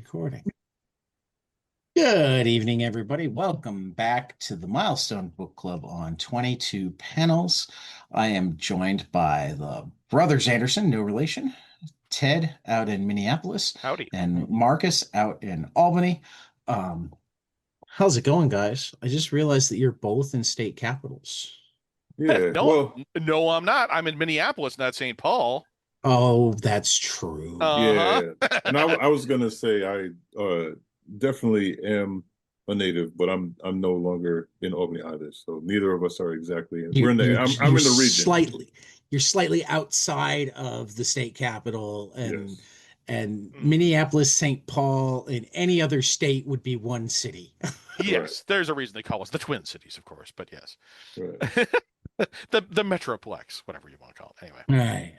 Recording. Good evening, everybody. Welcome back to the Milestone Book Club on 22 Panels. I am joined by the brothers Anderson, no relation, Ted out in Minneapolis, Howdy. and Marcus out in Albany. Um, how's it going, guys? I just realized that you're both in state capitals. Yeah, No, well, no, I'm not. I'm in Minneapolis, not St. Paul. Oh, that's true. Uh-huh. yeah. And I was gonna say I definitely am a native, but I'm no longer in Albany either. So neither of us are exactly in. You, We're in the you're I'm you're in the region. slightly outside of the state capital, and Yes. Minneapolis, St. Paul, in any other state would be one city. Right. Yes, there's a reason they call us the Twin Cities, of course, but yes. Right. The Metroplex, whatever you want to call it. Anyway. Right.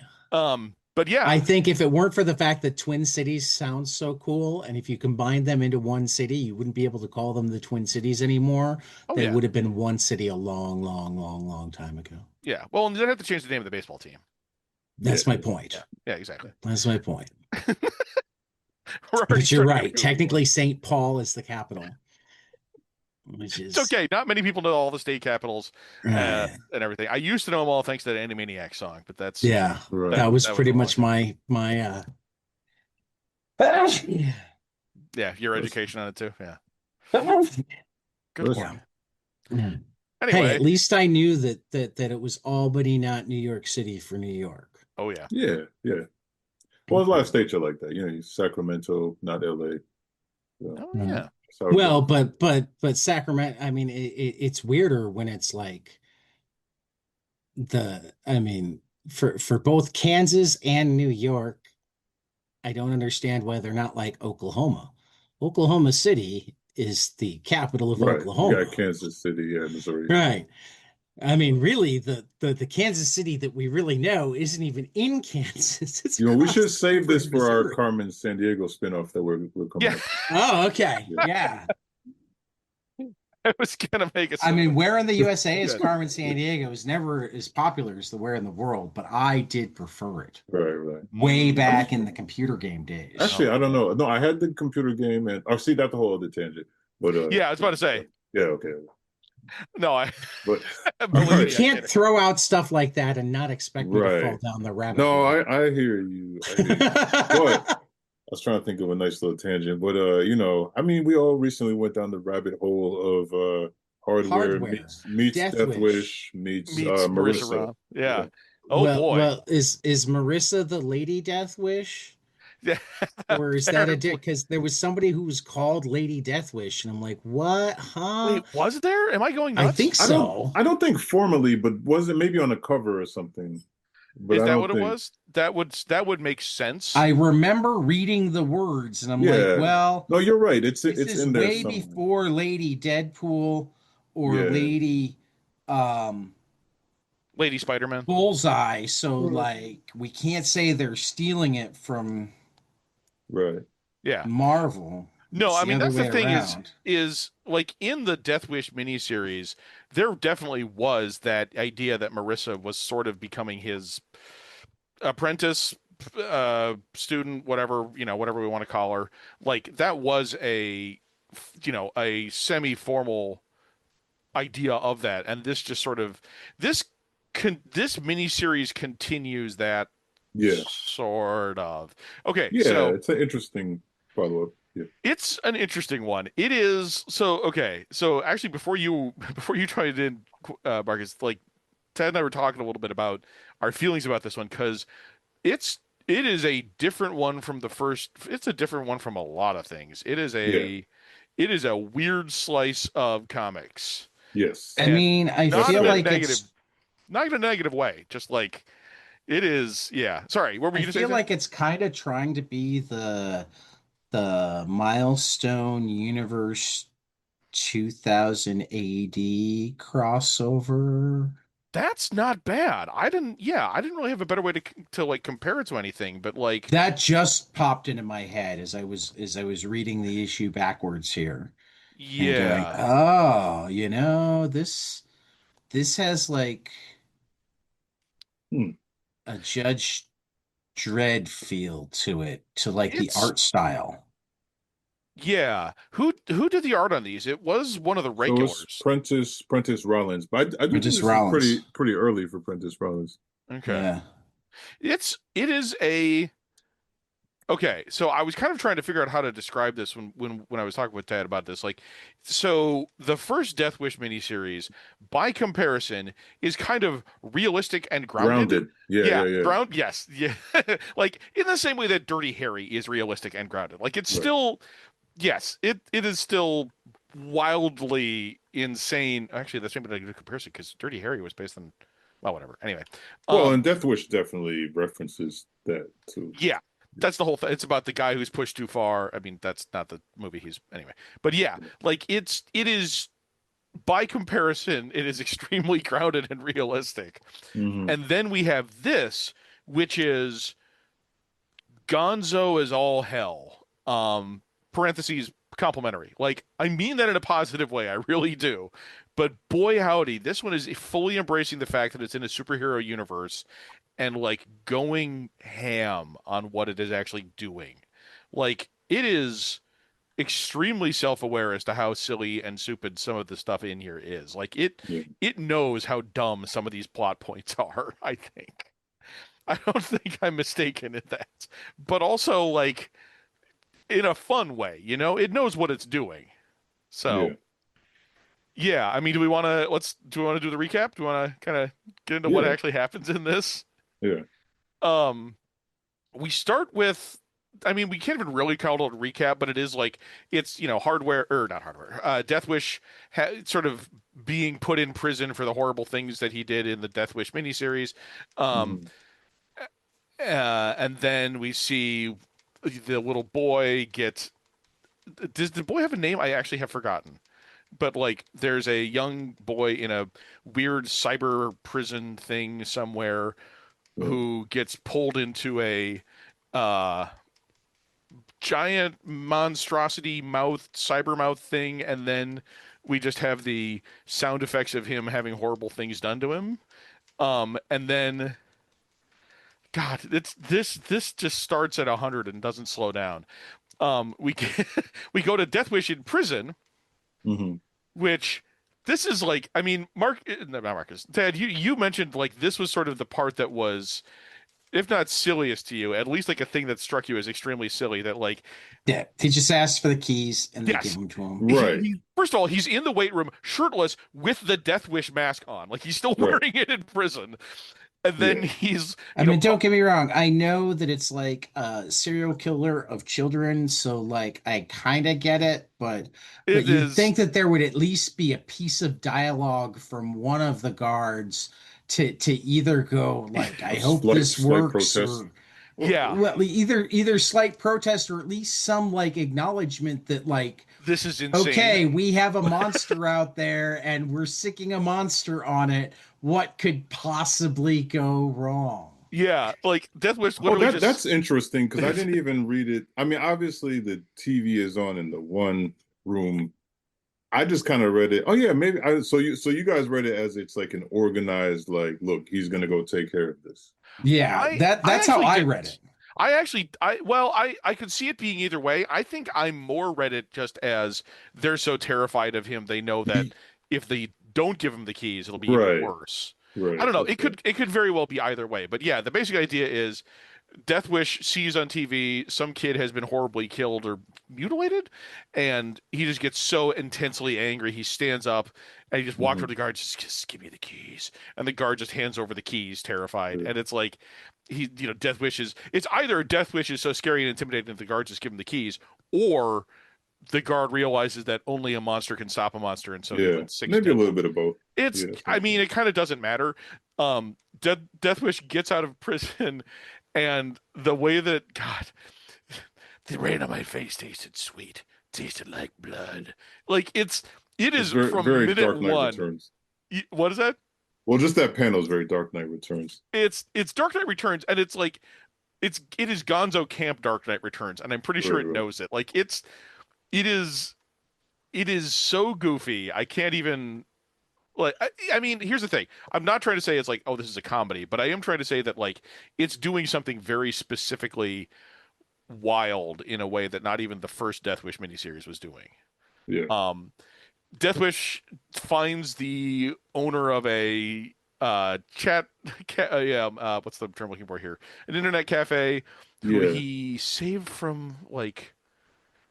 But I yeah. think if it weren't for the fact that Twin Cities sounds so cool, and if you combine them into one city, you wouldn't be able to call them the Twin Cities anymore. Oh They yeah. would have been one city a long, long, long, long time ago. Yeah. Well, and they'd have to change the name of the baseball team. Yeah. That's my point. Yeah. Yeah, exactly. That's my point. We're already But you're starting to right. get a little Technically, St. Paul is the capital, which It's is okay. Not many people know all the state capitals right. and everything. I used to know them all thanks to the Animaniac song, but that's Yeah, Right. that was that was pretty a long much time. my Yeah, your That's- education on it too. Yeah. Good Listen. point. Yeah. Hey, Anyway. at least I knew that it was Albany, not New York City for New York. Oh yeah. Yeah, yeah. Well, there's a lot of states are like that. Sacramento, not LA. So Oh Mhm. yeah. that's how it Well, goes. but Sacramento, I mean, it's weirder when it's like I mean, for both Kansas and New York, I don't understand why they're not like Oklahoma. Oklahoma City is the capital of Right. You got Oklahoma. Kansas City, yeah, Missouri. Right. I mean, really, the Kansas City that we really know isn't even in Kansas. It's We across should the save border this in for our Missouri. Carmen San Diego spinoff that we're coming Yeah. up. Oh, okay. Yeah. Yeah. I was gonna make a I mean, where in the USA is Good. Carmen San Diego? It was never as popular as the Where in the World, but I did prefer it Right, right. way Mm. back in the computer game days. Actually, I don't know. No, I had the computer game, and oh, see, that's a whole other tangent. But Yeah, I was about to say. yeah, okay. No, I But You right, can't throw out stuff like that and not expect me to fall right. down the rabbit No, hole. I hear you. I hear you. But I was trying to think of a nice little tangent. But I mean, we all recently went down the rabbit hole of hardware Hardware. meets Deathwish. Deathwish meets meets Marissa Marissa. Robb. Yeah. Yeah. Oh boy. Well, is Marissa the Lady Deathwish? Yeah. Or is that a Apparently. because there was somebody who was called Lady Deathwish, and I'm like, what? Huh? Wait, was there? Am I going I think nuts? so. I don't think formally, but was it maybe on a cover or something? But Is I that don't what it think. was? That would make sense. I remember reading the words, and I'm like, Yeah. well, No, you're right. It's this it's is in there way somewhere. before Lady Deadpool or Yeah. Lady um Lady Spider-Man. Bullseye. So like we can't say they're stealing it from Right. Yeah. Marvel. No, It's I the mean other that's the way thing around. is like in the Deathwish miniseries, there definitely was that idea that Marissa was sort of becoming his apprentice, student, whatever, whatever we want to call her. Like that was a semi-formal idea of that, and this just sort of this this miniseries continues that Yeah. sort of. Okay, Yeah. so It's an interesting follow-up. Yeah. it's an interesting one. It is so okay. So actually, before you before you tried in, Marcus, like Ted and I were talking a little bit about our feelings about this one because it is a different one from the first. It's a different one from a lot of things. Yeah. It is a weird slice of comics, Yes. I and mean, I not feel in a like negative, it's not in a negative way. Just like it is. Yeah. Sorry. What were I you gonna say, feel Ted? like it's kind of trying to be the Milestone Universe 2000 AD crossover. That's not bad. I didn't really have a better way to like compare it to anything, but like, That just popped into my head as I was reading the issue backwards here and going, yeah, "Oh, this has like Hmm. a Judge Dredd feel to it, to like the it's art style." Yeah. Who did the art on these? It was one of the So it's regulars. Prentice Rollins, but I do think Prentice this is Rollins. pretty early for Prentice Rollins. Okay. Yeah. It is a Okay, so I was kind of trying to figure out how to describe this when I was talking with Ted about this. Like, so the first Death Wish miniseries, by comparison, is kind of realistic and grounded. Grounded. Yeah, Yeah, yeah, yeah. yes, yeah. Like in the same way that Dirty Harry is realistic and grounded. Like it's Right. still, yes, it is still wildly insane. Actually, that's maybe not a good comparison because Dirty Harry was based on, well, whatever. Anyway, Well, um, and Death Wish definitely references that too. yeah, that's the whole thing. It's about the guy who's pushed too far. I mean, that's not the movie he's anyway. But yeah, like it is by comparison, it is extremely grounded and realistic. Hmm. And then we have this, which is Gonzo is all hell. Parentheses complimentary. Like I mean that in a positive way. I really do. But boy howdy, this one is fully embracing the fact that it's in a superhero universe and like going ham on what it is actually doing. Like it is extremely self-aware as to how silly and stupid some of the stuff in here is. Like Yeah. it knows how dumb some of these plot points are, I think. I don't think I'm mistaken in that. But also like in a fun way, you know? It knows what it's doing. So, Yeah. yeah, I mean, do we want to do the recap? Do we want to kind of get into what Yeah. actually happens in this? Yeah. Um we start with I mean, we can't even really call it a recap, but it is like it's hardware or not hardware. Deathwish sort of being put in prison for the horrible things that he did in the Deathwish miniseries, um, Hmm. and then we see the little boy get. Does the boy have a name? I actually have forgotten. But like, there's a young boy in a weird cyber prison thing somewhere Yeah. who gets pulled into a uh giant monstrosity mouth cyber mouth thing, and then we just have the sound effects of him having horrible things done to him, and then god, it's this just starts at 100 and doesn't slow down. We we go to Deathwish in prison, Hmm. which this is like, I mean, not Marcus, Ted, you mentioned like this was sort of the part that was, if not silliest to you, at least like a thing that struck you as extremely silly, that like, Yeah. He just asks for the keys and they give yes, them to him. Right. first of all, he's in the weight room shirtless with the Death Wish mask on, like he's still Right. wearing it in prison, and then Yeah. he's I mean, don't get me wrong. I know that it's like a serial killer of children, so like I kind of get it, but it you'd is think that there would at least be a piece of dialogue from one of the guards to either go like, I A hope this slight works, protest. or yeah, well, either slight protest or at least some like acknowledgement that like, this is insane. okay, we have a monster out there and we're sicking a monster on it. What could possibly go wrong? Yeah, like Death Wish Oh, literally just that's interesting because I didn't even read it. I mean, obviously the TV is on in the one room. I just kind of read it. Oh yeah, maybe so you guys read it as it's like an organized like, look, he's gonna go take care of this. Yeah, I that's how actually I read it. didn't. I actually I could see it being either way. I think I more read it just as they're so terrified of him they know that if they don't give him the keys it'll be even Right, worse. I right. don't know. Okay. It could very well be either way. But yeah, the basic idea is Deathwish sees on TV some kid has been horribly killed or mutilated, and he just gets so intensely angry he stands up and he just walks over Hmm. to the guard, just give me the keys, and the guard just hands over the keys, terrified, Yeah. and it's like Deathwish is it's either Deathwish is so scary and intimidating that the guard just give him the keys, or the guard realizes that only a monster can stop a monster, and so he Yeah. like six Maybe a dead little bit of both. it's, Yeah. I mean, it kind of doesn't matter. Deathwish gets out of prison, and the way that, God, the rain on my face tasted sweet, tasted like blood. Like it It's is very from very minute Dark Knight one. Returns. What is that? Well, just that panel is very Dark Knight Returns. It's Dark Knight Returns, and it's like it is Gonzo Camp Dark Knight Returns, and I'm pretty sure Right, it right. knows it. Like it is it is so goofy. I can't even. Like I mean, here's the thing. I'm not trying to say it's like, oh, this is a comedy, but I am trying to say that like it's doing something very specifically wild in a way that not even the first Deathwish miniseries was doing. Yeah. Um, Deathwish finds the owner of a what's the term I'm looking for here? An internet cafe who Yeah. he saved from like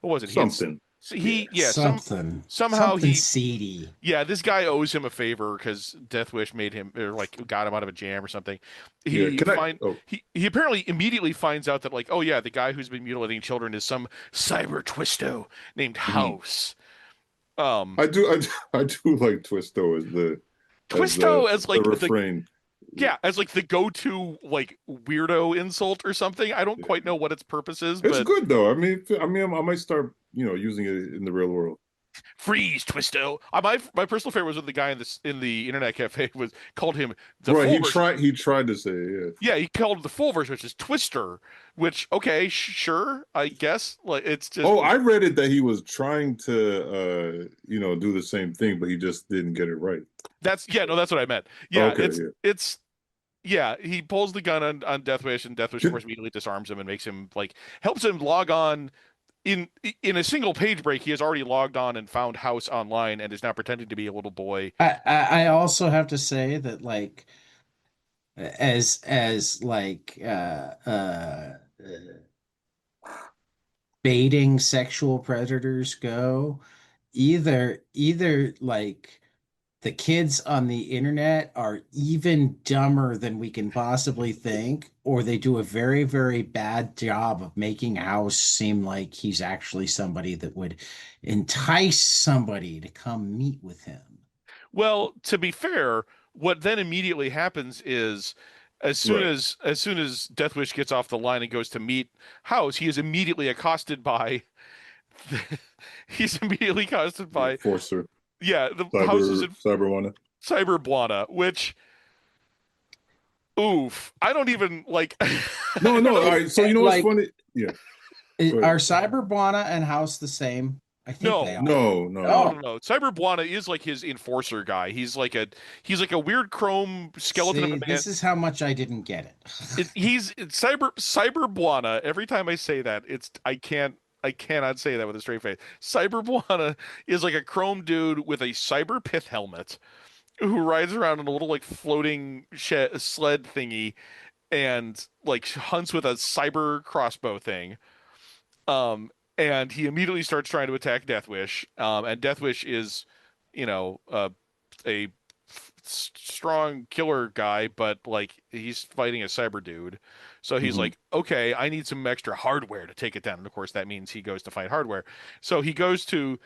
what was it? Something. Yeah. Somehow Something he seedy. yeah, this guy owes him a favor because Deathwish made him or like got him out of a jam or something. Yeah. He Can I? find Oh, he apparently immediately finds out that like, oh yeah, the guy who's been mutilating children is some cyber twisto named mhm. House. Um, I do like Twisto as Twisto as the like the refrain. Yeah. yeah, as like the go-to like weirdo insult or something. I don't quite Yeah. know what its purpose is, It's but good though. I might start, using it in the real world. freeze, Twisto. My personal favorite was when the guy in the internet cafe was called him the Right. full version. He tried to say it, yeah. Yeah, he called the full version, which is Twister. Which okay, sure, I guess. Like it's just Oh, I read it that he was trying to do the same thing, but he just didn't get it right. that's yeah, no, that's what I meant. Yeah, Okay, yeah. it's yeah, he pulls the gun on Deathwish, and Deathwish, of Can, course, immediately disarms him and makes him like helps him log on in a single page break. He has already logged on and found House online and is now pretending to be a little boy. I also have to say that like as like baiting sexual predators go, either like the kids on the internet are even dumber than we can possibly think, or they do a very, very bad job of making House seem like he's actually somebody that would entice somebody to come meet with him. Well, to be fair, what then immediately happens is right. as soon as Deathwish gets off the line and goes to meet House, he is immediately accosted by he's immediately accosted Yeah. by Forcer. yeah, the houses in Cyber one. Cyber Buana, which oof, I don't even like I No, don't no. All know. right. So you know what's Like, funny? Yeah. Go ahead. are Cyberbwana and House the same? I think they No. are. No, no, No, no. no, Oh, no. Cyber Buana is like his enforcer guy. He's like a weird chrome skeleton of see, a man. this is how much I didn't get it. It's Cyber Buana. Every time I say that, I cannot say that with a straight face. Cyber Buana is like a chrome dude with a cyber pith helmet who rides around in a little like floating sled thingy and like hunts with a cyber crossbow thing. Um, and he immediately starts trying to attack Deathwish. And Deathwish is, you know, a strong killer guy, but like he's fighting a cyber dude. So he's Hmm. like, okay, I need some extra hardware to take it down. And of course, that means he goes to find hardware. So he goes to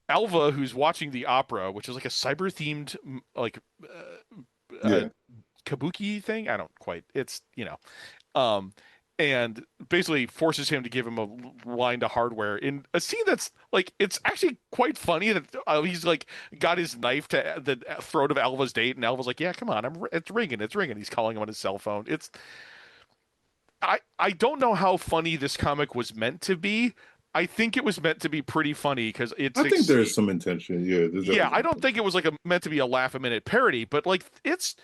Alva, who's watching the opera, which is like a cyber themed, like, uh, Yeah. kabuki thing. I don't quite, it's, um, and basically forces him to give him a line to hardware in a scene that's like it's actually quite funny that he's like got his knife to the throat of Alva's date, and Alva's like, "Yeah, come on, it's ringing, it's ringing." He's calling him on his cell phone. I don't know how funny this comic was meant to be. I think it was meant to be pretty funny because I think there's some intention. Yeah, there's yeah, definitely some I don't think intention. it was like meant to be a laugh a minute parody, but like it's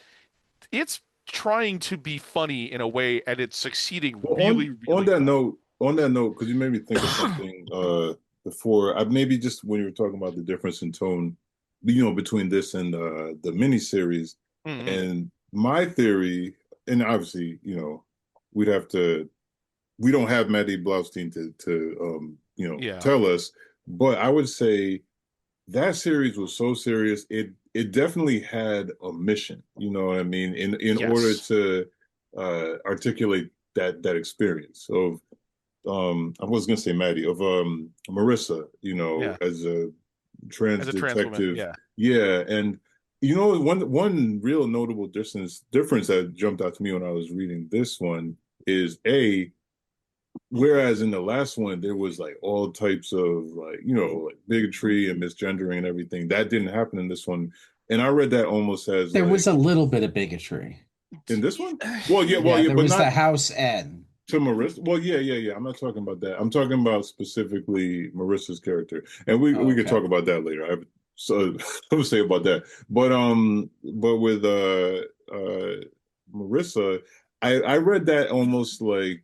trying to be funny in a way and it's succeeding Well, really, on really well. that note, because you made me think of something before. I maybe just when you were talking about the difference in tone, between this and the miniseries. Hmm. And my theory, and obviously, we'd have to. We don't have Maddie Blaustein to Yeah. tell us, but I would say that series was so serious. It definitely had a mission. You know what I mean? In order Yes. to articulate that experience of I was gonna say Maddie of Marissa, Yeah. as a trans As a trans woman. detective. Yeah. Yeah, and one real notable difference that jumped out to me when I was reading this one is whereas in the last one there was like all types of like like bigotry and misgendering and everything that didn't happen in this one, and I read that almost as There was like a little bit of bigotry. in this one. Well, Yeah, yeah, there but was the not House N. to Marissa. Well, yeah, yeah, yeah. I'm not talking about that. I'm talking about specifically Marissa's character, and we could Okay. talk about that later. I have so I would say about that, but with Marissa, I read that almost like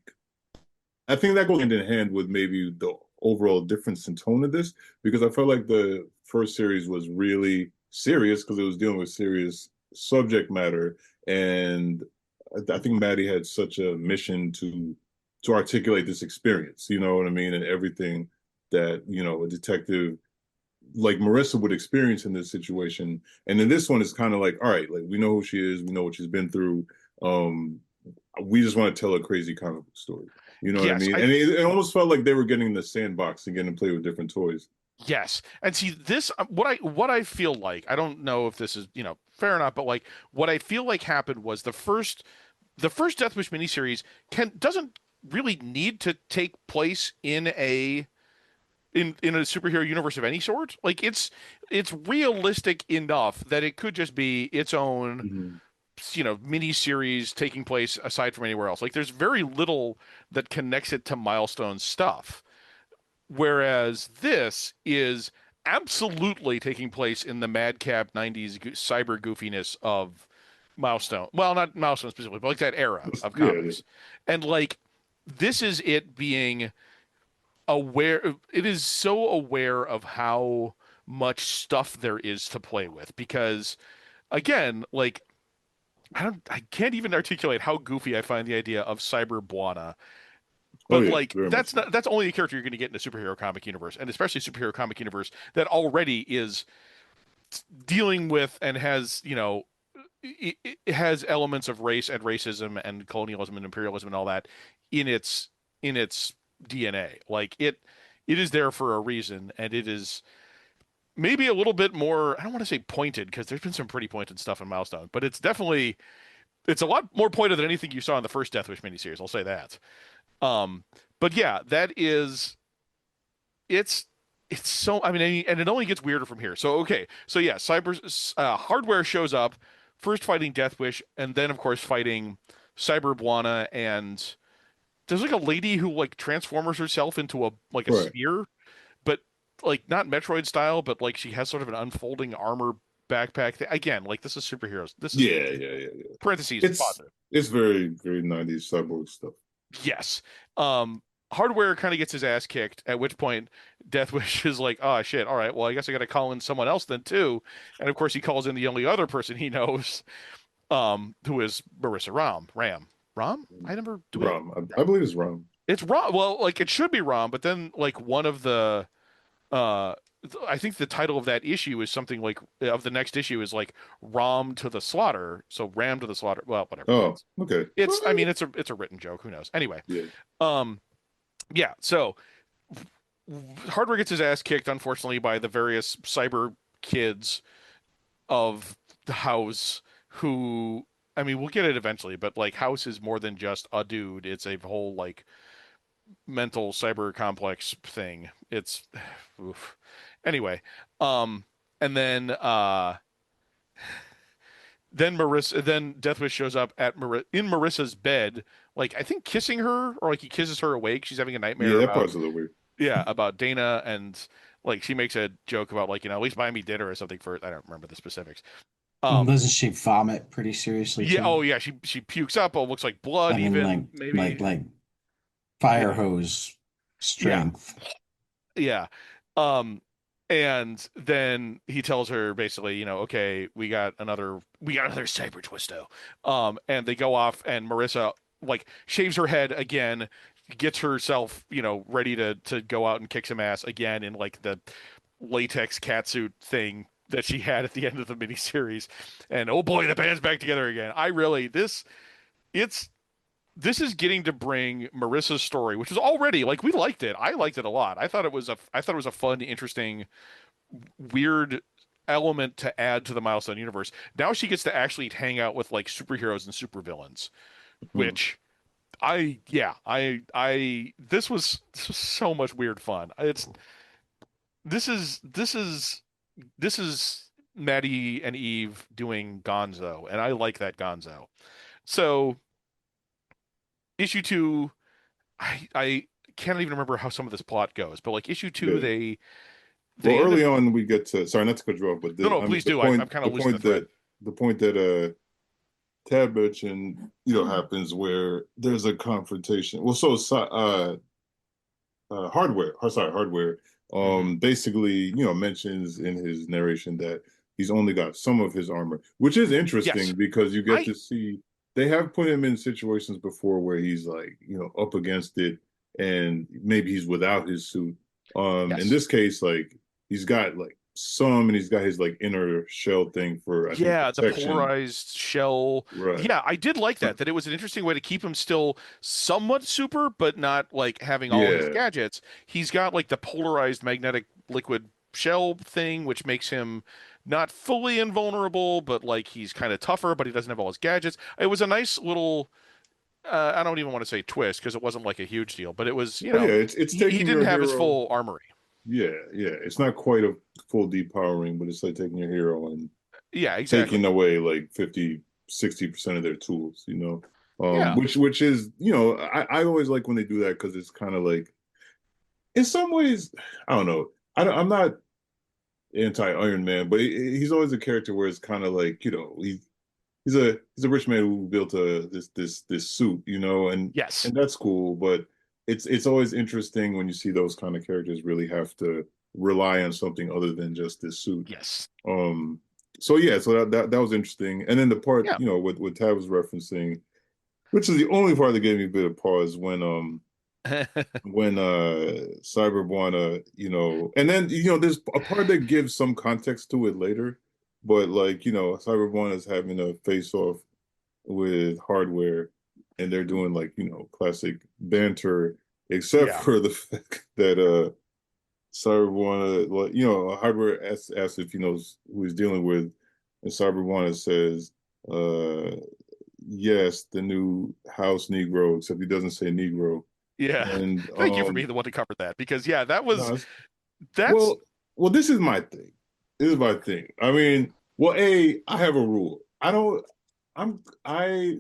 I think that goes hand in hand with maybe the overall difference in tone of this, because I felt like the first series was really serious because it was dealing with serious subject matter, and I think Maddie had such a mission to articulate this experience, you know what I mean, and everything that, you know, a detective like Marissa would experience in this situation. And then this one is kind of like, all right, like we know who she is, we know what she's been through. Um, we just want to tell a crazy comic book story. You know what I Yes, mean? And it almost felt like they were getting in the sandbox and getting to play with different toys. yes. And see this what I feel like, I don't know if this is, fair or not, but like what I feel like happened was the first Deathwish miniseries doesn't really need to take place in a superhero universe of any sort. Like it's realistic enough that it could just be its own, Mhm. mini series taking place aside from anywhere else. Like there's very little that connects it to Milestone stuff. Whereas this is absolutely taking place in the madcap 90s cyber goofiness of Milestone. Well, not Milestone specifically, but like that era of Yeah, yeah. comics. And like this is it being aware, it is so aware of how much stuff there is to play with, because again, like I can't even articulate how goofy I find the idea of Cyber Buana. Oh But yeah, like very much so. that's only a character you're going to get in a superhero comic universe, and especially superhero comic universe that already is dealing with and has, it has elements of race and racism and colonialism and imperialism and all that in its DNA. Like it is there for a reason, and it is maybe a little bit more, I don't want to say pointed because there's been some pretty pointed stuff in Milestone, but it's a lot more pointed than anything you saw in the first Deathwish miniseries. I'll say that. Um, but yeah, that is it's it's so, I mean, and it only gets weirder from here. So okay, so yeah, cyber hardware shows up first fighting Deathwish, and then of course fighting Cyber Buana, and there's like a lady who like transforms herself into a Right. sphere, but like not Metroid style, but like she has sort of an unfolding armor backpack thing. Again, like this is superheroes. This is Yeah, yeah, yeah, yeah. parentheses It's positive. it's very, very 90s cyborg stuff. Yes. Hardware kind of gets his ass kicked, at which point Deathwish is like, oh shit, all right, well, I guess I got to call in someone else then too. And of course, he calls in the only other person he knows, who is Marissa Ram. Ram? I never do we Rom. I believe it's Rom. It's Ram. Well, like it should be Ram, but then like one of the uh I think the title of that issue is something like, of the next issue is like Ram to the slaughter. So Ram to the slaughter. Well, whatever. Oh, okay. I mean, it's a written joke. Who knows? Anyway, Yeah. um, yeah. So Hardware gets his ass kicked, unfortunately, by the various cyber kids of the house who, I mean, we'll get it eventually, but like House is more than just a dude. It's a whole like mental cyber complex thing. It's oof. Anyway, um and then Deathwish shows up in Marissa's bed, like I think kissing her, or like he kisses her awake. She's having a Yeah, nightmare that about, part's a little weird. yeah, about Dana, and like she makes a joke about like, at least buy me dinner or something for, I don't remember the specifics. And Um doesn't she vomit pretty seriously yeah, too? oh yeah, she pukes up. Oh, looks like blood I mean, like even maybe. like fire Yeah. hose Yeah. strength. Yeah. Um, and then he tells her basically, okay, we got another cyber twisto. And they go off, and Marissa like shaves her head again, gets herself, ready to go out and kick some ass again in like the latex catsuit thing that she had at the end of the miniseries. And oh boy, the band's back together again. It's this is getting to bring Marissa's story, which is already like, we liked it. I liked it a lot. I thought it was a fun, interesting, weird element to add to the Milestone universe. Now she gets to actually hang out with like superheroes and supervillains, Hmm. which this was so much weird fun. This is Maddie and Eve doing Gonzo, and I like that Gonzo. So issue two, I can't even remember how some of this plot goes, but like issue two, Yeah. they Well, end up. early on we get to, sorry, not to cut you off, but No, no, please do. I'm kind the of losing the point thread. that Tab mentioned, happens where there's a confrontation. Well, hardware. Hmm. Basically, mentions in his narration that he's only got some of his armor, which is Yes. interesting because you get I to see they have put him in situations before where he's like, up against it, and maybe he's without his suit. In Yes. this case, like he's got like some, and he's got his like inner shell thing for I think Yeah, the protection. polarized shell. Right. Yeah, I did like that it was an interesting way to keep him still somewhat super, but not like having all his Yeah. gadgets. He's got like the polarized magnetic liquid shell thing, which makes him not fully invulnerable, but like he's kind of tougher, but he doesn't have all his gadgets. It was a nice little, I don't even want to say twist because it wasn't like a huge deal, but it was, Oh yeah, it's he taking didn't your have his hero. full armory. Yeah, yeah. It's not quite a full depowering, but it's like taking your hero and Yeah, exactly. taking away like 50, 60% of their tools, Yeah. which is, I always like when they do that because it's kind of like in some ways, I don't know. I'm not anti Iron Man, but he's always a character where it's kind of like, he's a rich man who built this suit, Yes. and that's cool, but it's always interesting when you see those kind of characters really have to rely on something other than just this suit. Yes. Um, so yeah, so that was interesting. And then the part, Yeah. what Tab was referencing, which is the only part that gave me a bit of pause when Cyber Buana, and then there's a part that gives some context to it later, but like, Cyber Buana is having a face off with hardware, and they're doing like classic banter, except Yeah. for the fact that Cyberwana, well, hardware asks if he knows who he's dealing with, and Cyberwana says, yes, the new house Negro, except he doesn't say Negro. Yeah. And Thank you for being the one to cover that because yeah, no, that's well, this is my thing. This is my thing. I mean, well, I have a rule. I don't. I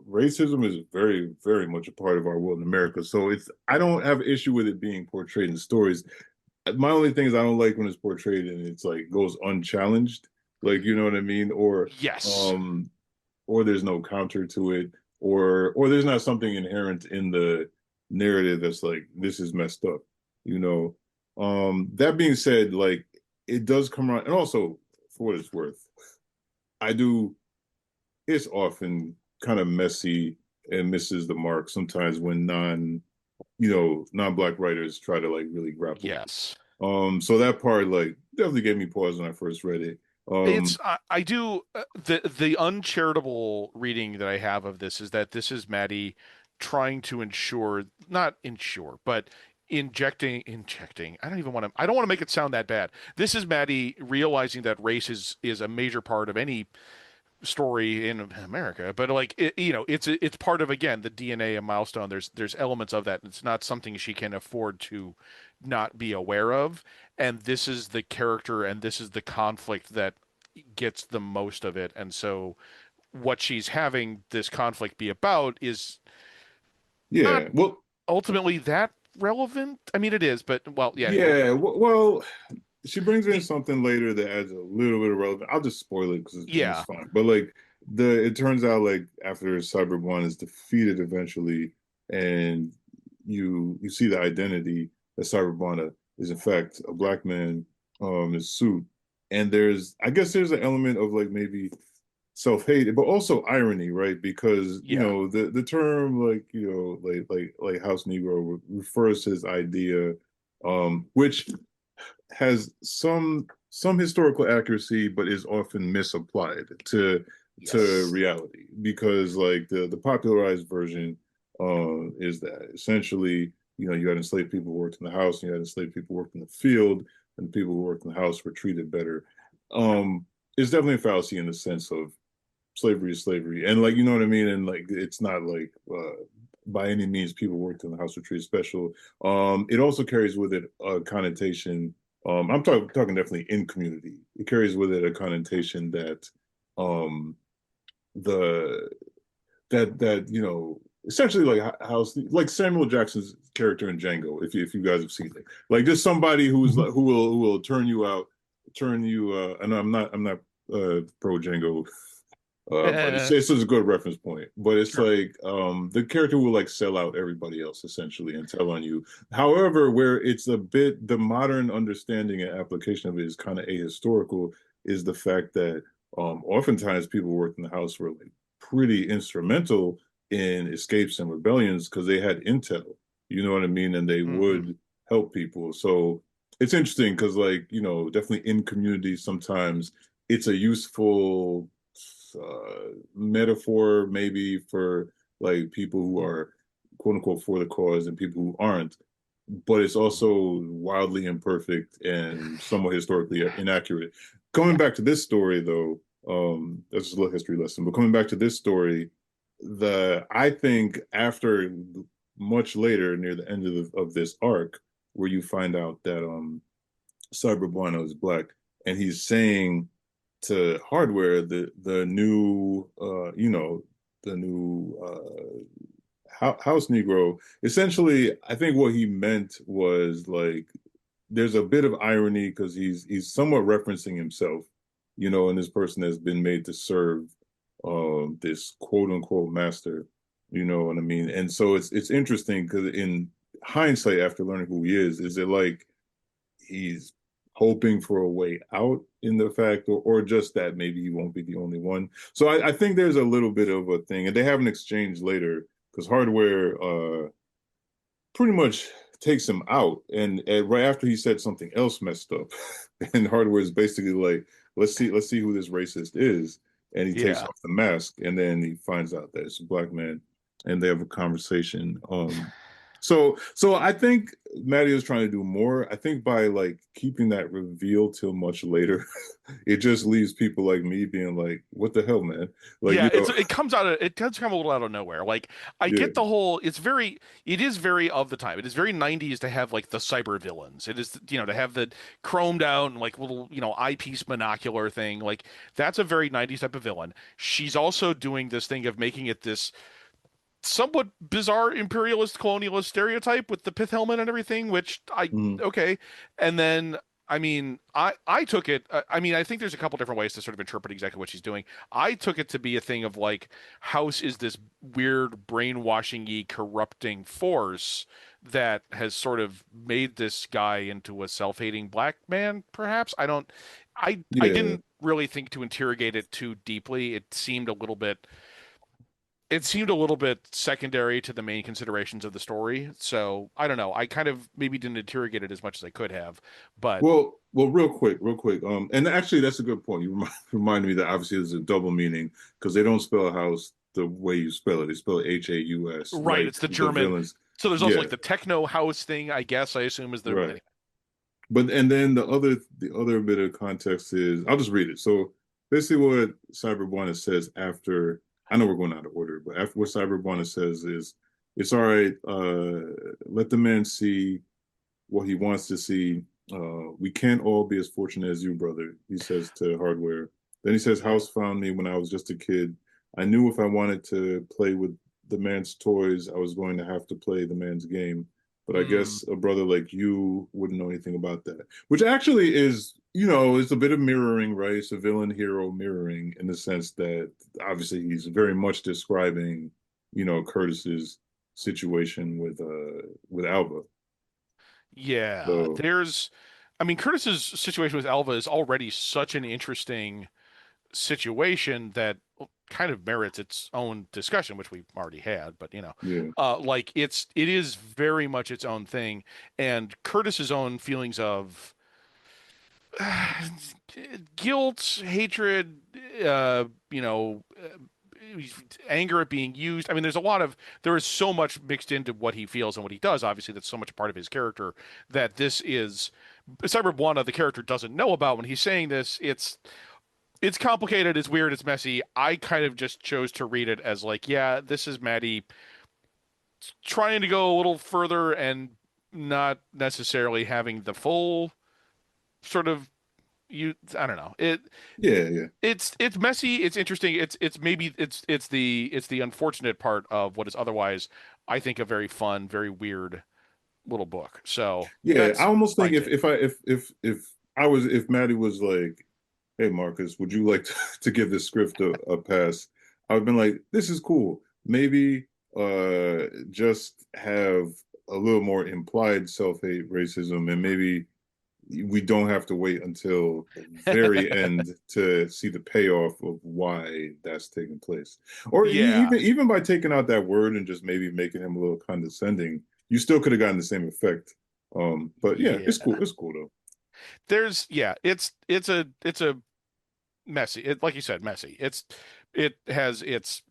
racism is very, very much a part of our world in America. So I don't have issue with it being portrayed in stories. My only thing is I don't like when it's portrayed and it's like goes unchallenged, like you know what I mean, yes. um, or there's no counter to it, or there's not something inherent in the narrative that's like this is messed up, you know. That being said, like it does come around, and also for what it's worth, I do. It's often kind of messy and misses the mark sometimes when non-black writers try to like really grapple with Yes. it. So that part like definitely gave me pause when I first read it. I do the uncharitable reading that I have of this is that this is Maddie trying to ensure not ensure but injecting I don't want to make it sound that bad. This is Maddie realizing that race is a major part of any story in America, but like it's part of again the DNA of Milestone. There's elements of that. It's not something she can afford to not be aware of, and this is the character and this is the conflict that gets the most of it. And so what she's having this conflict be about is not Yeah, well, ultimately that relevant. I mean, it is, but well, yeah. Anyway, yeah, well, she brings in the something later that adds a little bit of relevance. I'll just spoil it because it's yeah, fine. But like it turns out like after Cyber One is defeated eventually, and you see the identity that Cyber One is in fact a black man, in suit, and I guess there's an element of like maybe self-hate, but also irony, right? Because yeah, the term like like House Negro refers to his idea, which has some historical accuracy, but is often misapplied to yes, reality because like the popularized version is that essentially you had enslaved people who worked in the house, and you had enslaved people who worked in the field, and the people who worked in the house were treated better. It's definitely a fallacy in the sense of slavery is slavery, and like you know what I mean, and like it's not like by any means people worked in the house were treated special. It also carries with it a connotation. I'm talking definitely in community. It carries with it a connotation that um the that essentially like house like Samuel Jackson's character in Django, if you guys have seen it, like just somebody who's like who will turn you out, turn you and I'm not pro Django But it's just a good reference point. But it's Sure. like the character will like sell out everybody else essentially and tell on you. However, where it's a bit the modern understanding and application of it is kind of ahistorical is the fact that oftentimes people worked in the house were like pretty instrumental in escapes and rebellions because they had intel, you know what I mean, and they Hmm. would help people. So it's interesting because like, definitely in communities sometimes it's a useful metaphor maybe for like people who are quote unquote for the cause and people who aren't, but it's also wildly imperfect and somewhat historically inaccurate. Coming Yeah. back to this story though, that's just a little history lesson, but coming back to this story, the I think after much later near the end of this arc where you find out that Cyber Buono is black, and he's saying to Hardware the new the new house Negro. Essentially, I think what he meant was like there's a bit of irony because he's somewhat referencing himself, and this person has been made to serve this quote unquote master, you know what I mean? And so it's interesting because in hindsight, after learning who he is it like he's hoping for a way out in the fact, or just that maybe he won't be the only one. So I think there's a little bit of a thing, and they have an exchange later because Hardware pretty much takes him out, and right after he said something else messed up, and Hardware is basically like, let's see who this racist is, and he takes Yeah. off the mask, and then he finds out that it's a black man, and they have a conversation. So I think Maddie is trying to do more. I think by like keeping that reveal till much later, it just leaves people like me being like, "What the hell, man?" Like, Yeah, it does come a little out of nowhere. Like I yeah, get the whole it is very of the time. It is very 90s to have like the cyber villains. It is to have the chromed out and like little, eyepiece monocular thing. Like that's a very 90s type of villain. She's also doing this thing of making it this somewhat bizarre imperialist colonialist stereotype with the pith helmet and everything, which I mhm. okay. And then I mean, I took it. I mean, I think there's a couple different ways to sort of interpret exactly what she's doing. I took it to be a thing of like, House is this weird brainwashing-y, corrupting force that has sort of made this guy into a self-hating black man. Perhaps I don't. I Yeah. didn't really think to interrogate it too deeply. It seemed a little bit secondary to the main considerations of the story. So I don't know. I kind of maybe didn't interrogate it as much as I could have, but Well, real quick. And actually, that's a good point. You remind me that obviously there's a double meaning because they don't spell house the way you spell it. They spell it Haus, right, like it's the the German. villains. So there's also Yeah, like the techno house thing, I guess, I assume is the. right. But and then the other bit of context is I'll just read it. So basically, what Cyberborn says after I know we're going out of order, but after what Cyberborn says is it's all right. Let the man see what he wants to see. We can't all be as fortunate as you, brother, he says to Hardware. Then he says, House found me when I was just a kid. I knew if I wanted to play with the man's toys, I was going to have to play the man's game. But I Mm, guess a brother like you wouldn't know anything about that. Which actually is, it's a bit of mirroring, right? It's a villain hero mirroring in the sense that obviously he's very much describing, Curtis's situation with Alba. yeah, So I mean, Curtis's situation with Alva is already such an interesting situation that kind of merits its own discussion, which we've already had. But yeah. like it is very much its own thing, and Curtis's own feelings of guilt, hatred, uh, you know, anger at being used. I mean, there is so much mixed into what he feels and what he does. Obviously, that's so much a part of his character that this is Cyber Buana, the character, doesn't know about when he's saying this. It's complicated, it's weird, it's messy. I kind of just chose to read it as like, yeah, this is Maddie trying to go a little further and not necessarily having the full sort of I don't know. Yeah, yeah, It's messy, it's interesting. It's maybe it's the unfortunate part of what is otherwise I think a very fun, very weird little book. So yeah. I that's almost my think take. if Maddie was like hey Marcus, would you like to give this script a pass? I've been like, this is cool. Maybe just have a little more implied self-hate racism, and maybe we don't have to wait until the very end to see the payoff of why that's taking place. Or Yeah. even by taking out that word and just maybe making him a little condescending, you still could have gotten the same effect. But yeah, it's Yeah. cool. It's cool though. It's a messy. Like you said, messy. It has its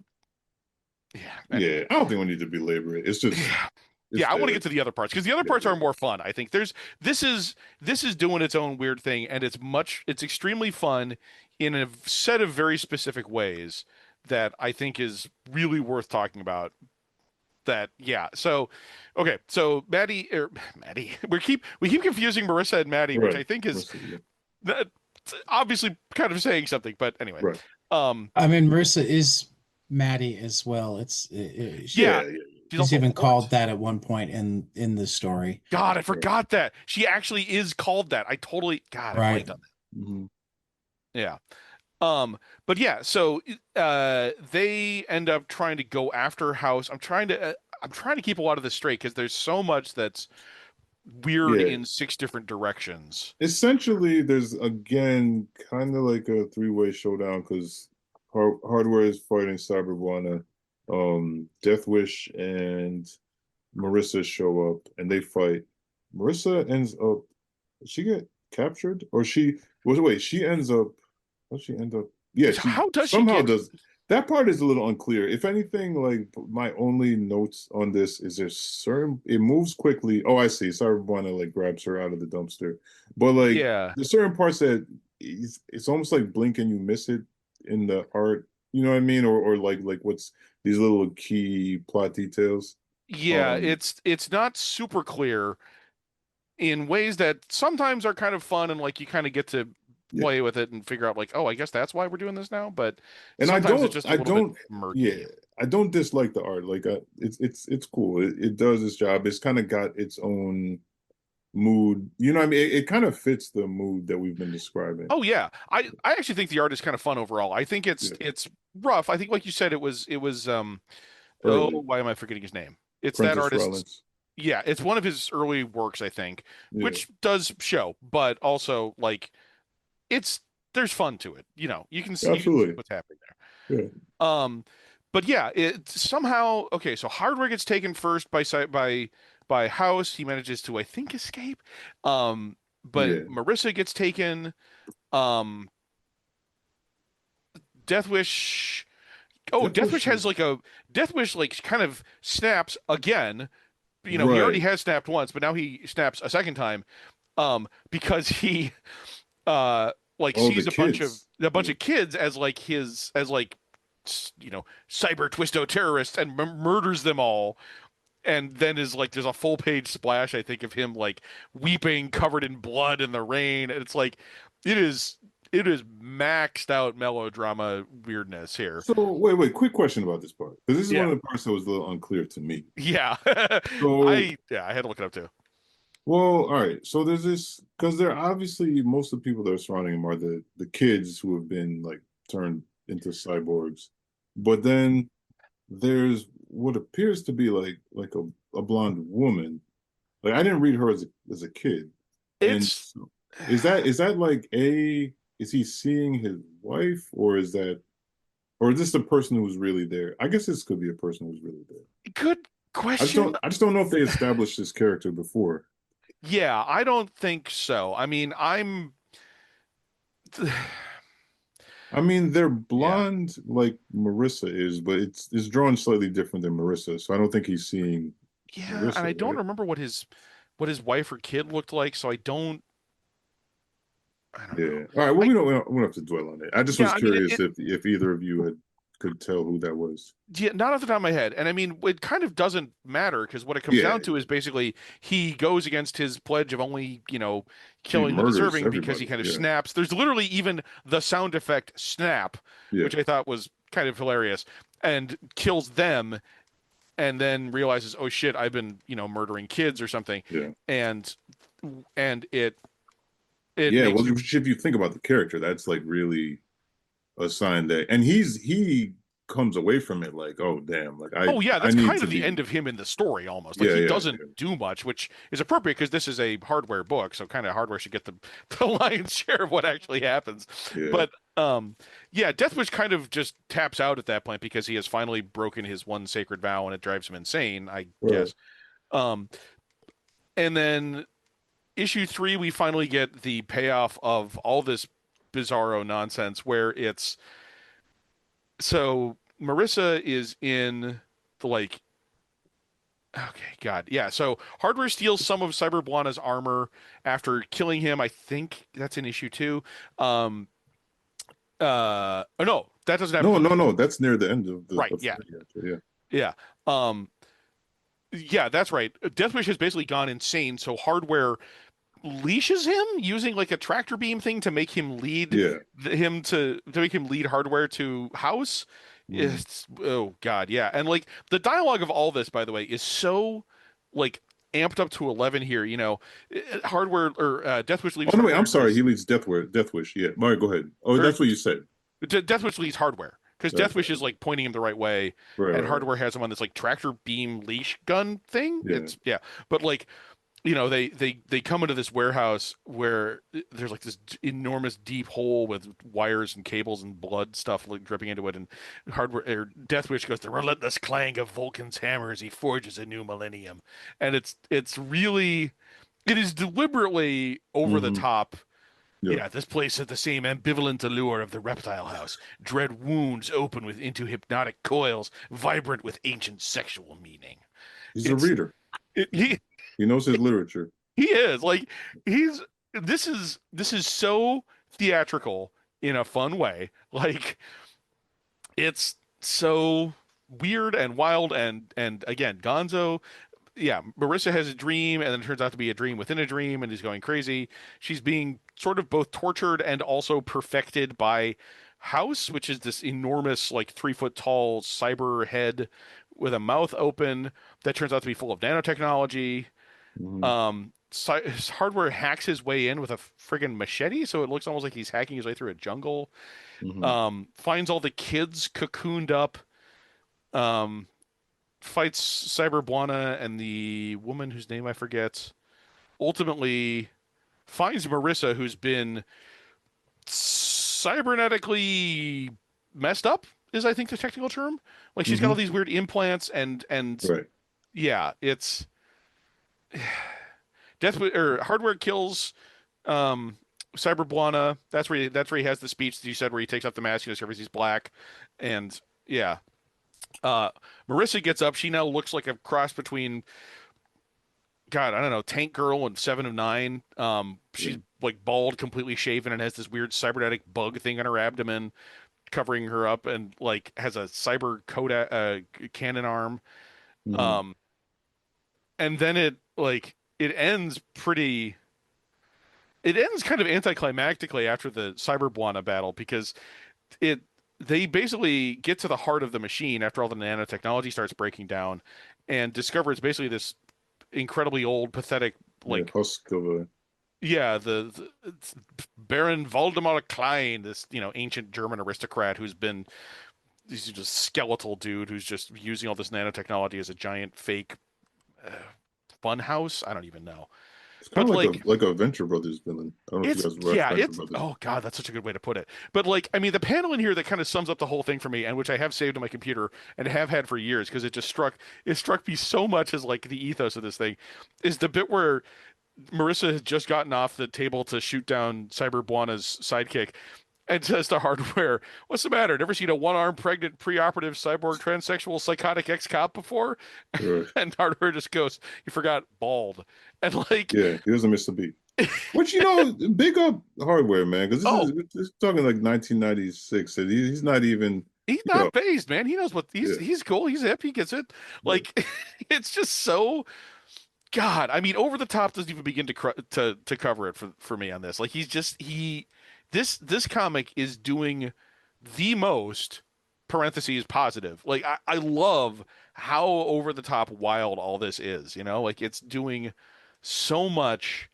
yeah. Yeah, Anyway. I don't think we need to belabor it. It's just Yeah. it's Yeah, I want to there. get to the other parts because the other Yeah, parts yeah, are more fun. I think this is doing its own weird thing, and it's extremely fun in a set of very specific ways that I think is really worth talking about. That yeah. So, okay. So Maddie, we keep confusing Marissa and Maddie, which right. I think is Let's see. Yeah. that obviously kind of saying something. But anyway, Right. um, I mean, Marissa is Maddie as well. yeah, Yeah, yeah, she's she's also a even horse. called that at one point in the story. God, I yeah. Right. forgot that she actually is called that. I Right. blanked on Mhm. that. Yeah. But yeah, so they end up trying to go after House. I'm trying to keep a lot of this straight because there's so much that's weird Yeah. in six different directions. Essentially, there's again kind of like a three-way showdown because Hardware is fighting Cyberguana, Deathwish and Marissa show up and they fight. Marissa ends up, did she get captured or she was wait, she ends up, how she end up? Yeah, she How does she somehow get? does. That part is a little unclear. If anything, like my only notes on this is there's certain it moves quickly. Oh, I see. Cyberwana like grabs her out of the dumpster, but like Yeah, there's certain parts that it's almost like blink and you miss it in the art. You know what I mean? Or like what's these little key plot details. yeah. Um, It's not super clear in ways that sometimes are kind of fun and like you kind of get to yeah. play with it and figure out like, oh, I guess that's why we're doing this now. But And sometimes it's just a I little bit don't, yeah, murky. I don't dislike the art. Like, it's cool. It does its job. It's kind of got its own mood. You know what I mean? It kind of fits the mood that we've been describing. Oh yeah, I actually think the art is kind of fun overall. I think it's Yeah, it's rough. I think like you said, it was oh, early. why am I forgetting his name? It's that Prentice artist's. Rollins. Yeah, it's one of his early works, I think, Yeah, which does show, but also like it's there's fun to it. You can see absolutely. what's happening Yeah, there. But yeah, it somehow okay. So Hardware gets taken first by House. He manages to I think escape. But yeah. Marissa gets taken. Um, Deathwish. Oh, Deathwish Deathwish has is like a Deathwish like kind of snaps again. He already right. has snapped once, but now he snaps a second time. Because he like All the sees a bunch of kids. a bunch Yeah. of kids as like his as like cyber twisto terrorists and murders them all, and then is like there's a full page splash I think of him like weeping covered in blood in the rain, and it's like it is it is maxed out melodrama weirdness here. So wait. Quick question about this part because this is one Yeah. of the parts that was a little unclear to me. Yeah. So I had to look it up too. well, all right. So there's this because they're obviously most of the people that are surrounding him are the kids who have been like turned into cyborgs. But then there's what appears to be like a blonde woman. Like I didn't read her as a kid. And It's so, is that like a is he seeing his wife or is this the person who's really there? I guess this could be a person who's really there. good question. I just don't know if they established this character before. Yeah, I don't think so. I mean, I'm I mean, they're yeah. blonde like Marissa is, but it's drawn slightly different than Marissa. So I don't think he's seeing Yeah, and Marissa, I don't right? remember what his wife or kid looked like, so I don't know. Yeah. All right. Well, I we don't have to dwell on it. I just Yeah, was I mean curious if either of you had could tell who that was. yeah, not off the top of my head. And I mean it kind of doesn't matter because what it comes Yeah. down to is basically he goes against his pledge of only, He killing the murders deserving because he everybody. kind of Yeah. snaps. There's literally even the sound effect snap, Yeah. which I thought was kind of hilarious, and kills them and then realizes, "Oh shit, I've been, murdering kids or something." Yeah. And it It Yeah, makes well, if you think about the character, that's like really a sign that, and he comes away from it like, oh damn, like Oh yeah, I that's need kind to of the be. end of him in the story almost. Like Yeah, he yeah, doesn't yeah, do much, which is appropriate because this is a hardware book, so kind of hardware should get the lion's share of what actually happens. yeah. But yeah, Deathwish kind of just taps out at that point because he has finally broken his one sacred vow and it drives him insane, I Right. guess. Um and then issue 3 we finally get the payoff of all this bizarro nonsense where it's so Marissa is in the like okay, God. Yeah. So Hardware steals some of Cyber Buana's armor after killing him. I think that's in issue 2. Um oh no, that doesn't happen No, till no, issue no. That's near the end of the right, yeah. yeah. Yeah. Um yeah, that's right. Deathwish has basically gone insane, so Hardware leashes him using like a tractor beam thing to make him lead Yeah. him to make him lead Hardware to House. Mhm. It's oh God, yeah. And like the dialogue of all this, by the way, is so like amped up to 11 here. Hardware or Deathwish leaves Oh no, wait. Hardware I'm and sorry. says, He leads Deathwish. Yeah. Mario, go ahead. Oh, or that's what you said. Deathwish leads Hardware because That's right. Deathwish is like pointing him the right way, Right, and right, right. Hardware has him on this like tractor beam leash gun thing. Yeah. It's yeah, but like they come into this warehouse where there's like this enormous deep hole with wires and cables and blood stuff like dripping into it, and hardware or Deathwish goes the relentless clang of Vulcan's hammer as he forges a new millennium, and it's really it is deliberately over the Hmm. top. Yeah. Yeah, this place has the same ambivalent allure of the reptile house. Dread wounds open with into hypnotic coils, vibrant with ancient sexual meaning. He's a It's reader. it, He knows his literature. he is like he's this is so theatrical in a fun way. Like it's so weird and wild and again, Gonzo, yeah, Marissa has a dream and then it turns out to be a dream within a dream and is going crazy. She's being sort of both tortured and also perfected by House, which is this enormous, like 3 foot tall cyber head with a mouth open that turns out to be full of nanotechnology. Hmm. His hardware hacks his way in with a friggin' machete, so it looks almost like he's hacking his way through a jungle. Hmm. Finds all the kids cocooned up. Um, Fights Cyber Buana and the woman whose name I forget. Ultimately, finds Marissa, who's been cybernetically messed up, is I think the technical term. Like she's got all Hmm. these weird implants and Right. yeah, it's Death or Hardware kills um Cyber Buana. That's where he has the speech that you said where he takes off the mask, he discovers he's black. And yeah. Uh Marissa gets up. She now looks like a cross between God, I don't know, Tank Girl and Seven of Nine. Yeah. She's like bald, completely shaven, and has this weird cybernetic bug thing on her abdomen covering her up, and like has a cyber Kodak cannon arm. Hmm. Um, and then it ends pretty. It ends kind of anticlimactically after the Cyber Buana battle because it they basically get to the heart of the machine after all the nanotechnology starts breaking down, and discover it's basically this incredibly old, pathetic Yeah. like Husk of a. yeah, it's Baron Waldemar Klein, this ancient German aristocrat he's just a skeletal dude who's just using all this nanotechnology as a giant fake uh, fun house. I don't even know, It's kind but of like like a Venture Brothers villain. I don't know if you it's guys watch yeah, Venture it's Brothers. oh God, that's such a good way to put it. But like, I mean, the panel in here that kind of sums up the whole thing for me, and which I have saved on my computer and have had for years because it struck me so much as like the ethos of this thing, is the bit where Marissa has just gotten off the table to shoot down Cyber Buana's sidekick and says to Hardware, "What's the matter? Never seen a one-armed, pregnant, preoperative, cyborg, transsexual, psychotic ex-cop before?" Right. And Hardware just goes, "You forgot bald." And like, Yeah, he doesn't miss a beat. Which big up Hardware, man, because this oh, is this is talking like 1996, and he's not even, he's you know, not phased, man. He knows what yeah, he's cool. He's hip. He gets it. yeah. Like, it's just so God. I mean, over the top doesn't even begin to cover it for me on this. Like, he's just this comic is doing the most parentheses positive. Like I love how over the top wild all this is, like it's doing so much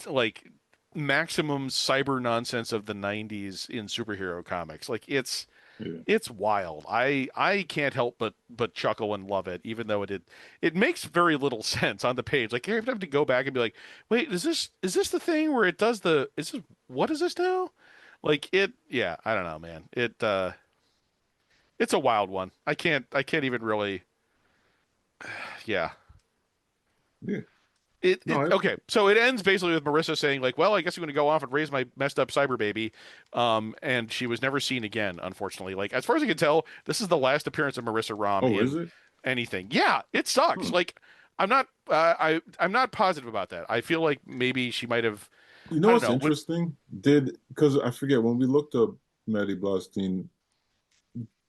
like maximum cyber nonsense of the 90s in superhero comics. Like Yeah. it's wild. I can't help but chuckle and love it, even though it makes very little sense on the page. Like you have to go back and be like, wait, is this the thing where it does the is this what is this now? Like yeah, I don't know, man. It's a wild one. I can't even really yeah. Yeah. It No, okay, so it ends basically with Marissa saying like, "Well, I guess I'm going to go off and raise my messed up cyber baby," and she was never seen again, unfortunately. Like as far as I can tell, this is the last appearance of Marissa Rom oh, is in it? anything. Yeah, it sucks. Huh. Like I'm not positive about that. I feel like maybe she might have. You I know don't what's know. interesting? Because I forget when we looked up Maddie Blaustein,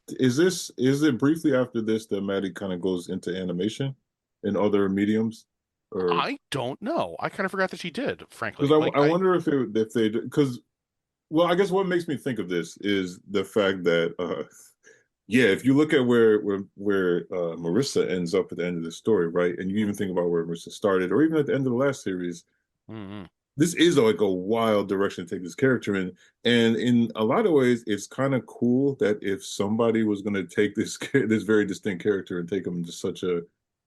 is it briefly after this that Maddie kind of goes into animation in other mediums? Or I don't know. I kind of forgot that she did. because Frankly, like I I wonder if they because well, I guess what makes me think of this is the fact that yeah, if you look at where Marissa ends up at the end of the story, right, and you even think about where Marissa started, or even at the end of the last series, mm, this is like a wild direction to take this character in. And in a lot of ways, it's kind of cool that if somebody was going to take this very distinct character and take him into such a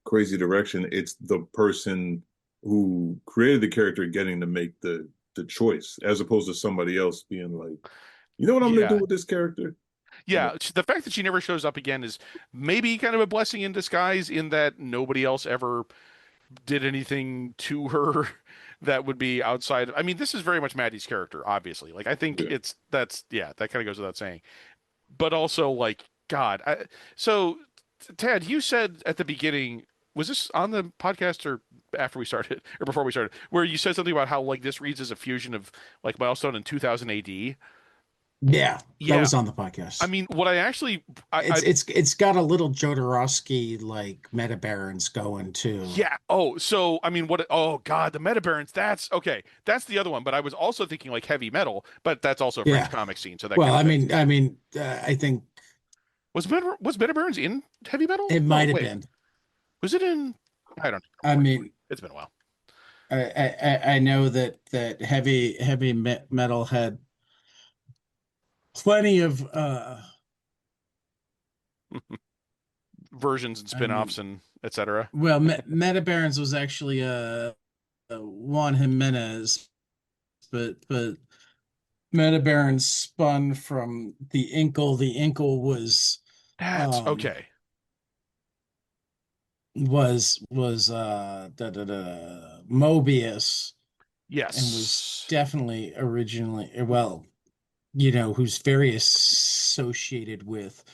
crazy direction, it's the person who created the character getting to make the choice, as opposed to somebody else being like, you know what I'm going to do yeah. with this character? Yeah, the fact that she never shows up again is maybe kind of a blessing in disguise in that nobody else ever did anything to her that would be outside. I mean, this is very much Maddie's character, obviously. Like, I think Yeah. yeah, that kind of goes without saying. But also, like, God, so Tad, you said at the beginning, was this on the podcast or after we started or before we started, where you said something about how like this reads as a fusion of like Milestone in 2000 AD? Yeah, that Yeah, was on the I podcast. mean, what I actually, It's I it's got a little Jodorowsky like meta barons going too. yeah. Oh, so I mean, what? Oh God, the Meta Barons. That's okay. That's the other one. But I was also thinking like heavy metal, but that's also a French Yeah. comic scene, so that Well, kind of fits. I think Was Meta Barons in heavy metal? it No, might have wait. been. Was it in? I don't I remember. mean, It's been a while. I know that metal had plenty of Versions and I spin-offs mean, and etc. well, Meta Barons was actually Juan Jimenez, but Meta Barons spun from the Inkle. The Inkle That's um okay. Mobius and was Yes. definitely originally well, who's very associated with,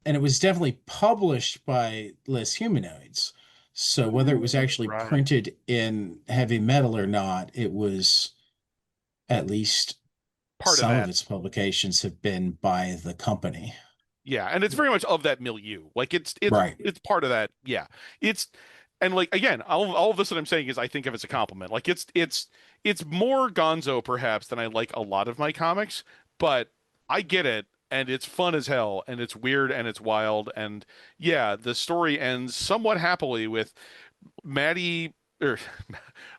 and it was definitely published by Les Humanoids. So whether it was actually Right. printed in heavy metal or not, it was at least Part of some of that. its publications have been by the company. Yeah, and it's very much of that milieu. Like Right. it's part of that. Yeah, it's and like again, all of this that I'm saying is I think of as a compliment. Like it's more Gonzo perhaps than I like a lot of my comics, but I get it, and it's fun as hell, and it's weird and it's wild, and yeah, the story ends somewhat happily with Maddie or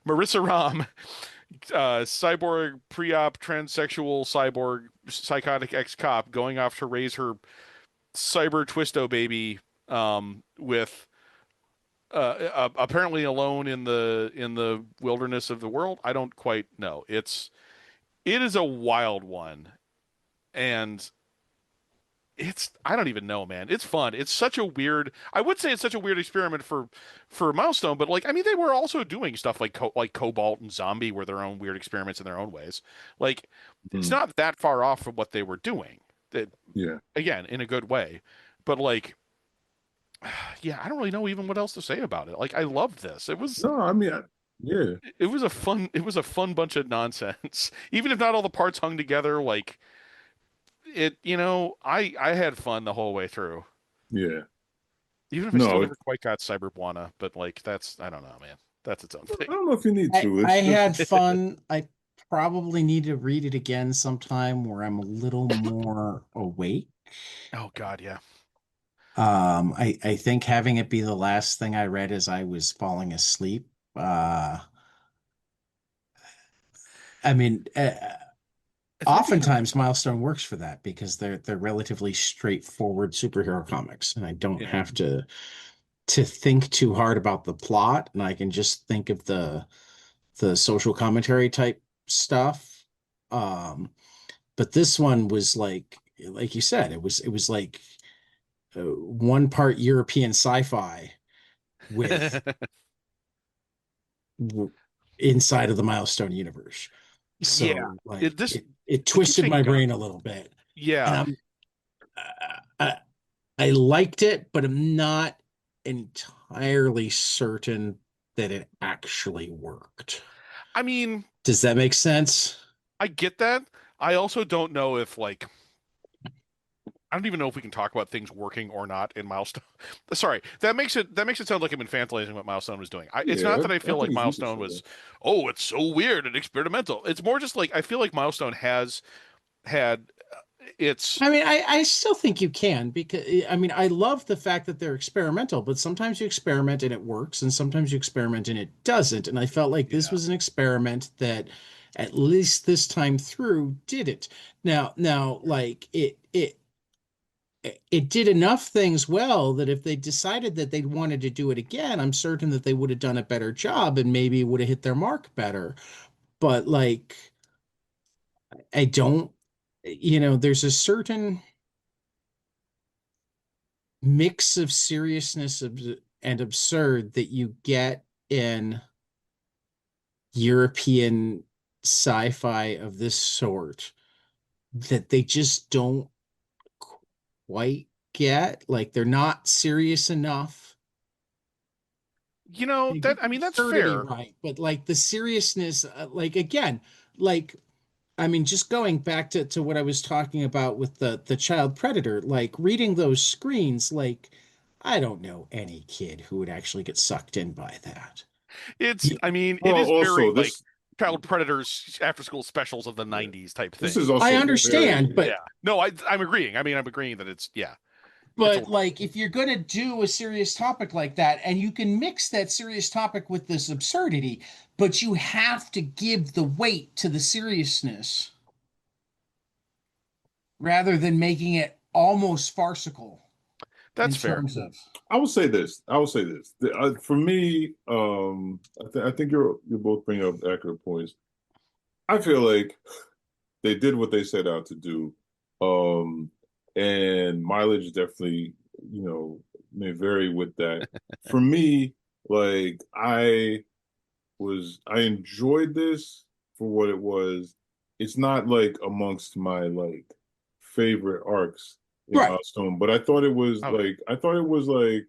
Marissa Ram, cyborg pre-op transsexual cyborg psychotic ex-cop going off to raise her cyber twisto baby with apparently alone in the wilderness of the world. I don't quite know. It is a wild one, and it's I don't even know, man. It's fun. It's such a weird. I would say it's such a weird experiment for Milestone, but like I mean, they were also doing stuff like like Cobalt and Zombie were their own weird experiments in their own ways. Like it's Mm, not that far off from what they were doing. That yeah. again in a good way, but like yeah, I don't really know even what else to say about it. Like I loved this. No, I mean, yeah. It was a fun bunch of nonsense. Even if not all the parts hung together, like I had fun the whole way through. Yeah. Even if I still No, never quite got Cyberbuana, but like that's I don't know, man. That's its own I thing. don't know if you need to. I It's had just fun. I probably need to read it again sometime where I'm a little more awake. Oh God, yeah. I think having it be the last thing I read as I was falling asleep, uh, I mean, It's maybe oftentimes Milestone works for that because they're relatively straightforward superhero comics, and I don't yeah. have to think too hard about the plot, and I can just think of the social commentary type stuff. But this one was like you said, it was like one part European sci-fi with w inside of the Milestone universe. Yeah. So like This it it keeps twisted saying my gun. brain a little bit, and Yeah. I, I liked it, but I'm not entirely certain that it actually worked. I mean, Does that make sense? I get that. I also don't know if like I don't even know if we can talk about things working or not in Milestone. Sorry, that makes it sound like I'm infantilizing what Milestone was doing. It's not Yeah, that I I feel like think you can Milestone say that. was, oh, it's so weird and experimental. It's more just like I feel like Milestone has had its I mean, I still think you can because I mean, I love the fact that they're experimental, but sometimes you experiment and it works, and sometimes you experiment and it doesn't. And I felt like this yeah. was an experiment that, at least this time through, did it. Now, like it did enough things well that if they decided that they wanted to do it again, I'm certain that they would have done a better job and maybe would have hit their mark better. But like, I don't, there's a certain mix of seriousness and absurd that you get in European sci-fi of this sort that they just don't quite get. Like they're not serious enough. They That get I the mean that's absurdity fair. right, but like the seriousness, like again, like I mean, just going back to what I was talking about with the child predator, like reading those screens, like I don't know any kid who would actually get sucked in by that. It's Y- I mean it Well, is very also like this child predators after school specials of the yeah, 90s type this thing. is I also understand, very Yeah. No, I'm agreeing. I mean I'm agreeing that it's a but little like if you're going to do a serious topic like that, and you can mix that serious topic with this absurdity, but you have to give the weight to the seriousness rather than making it almost farcical in that's fair. terms of. I will say this. I will say this. For me, I think you're both bringing up accurate points. I feel like they did what they set out to do, um, and mileage definitely, may vary with that. For me, like I enjoyed this for what it was. It's not like amongst my like favorite arcs in Right. Milestone, but Oh, I thought it was like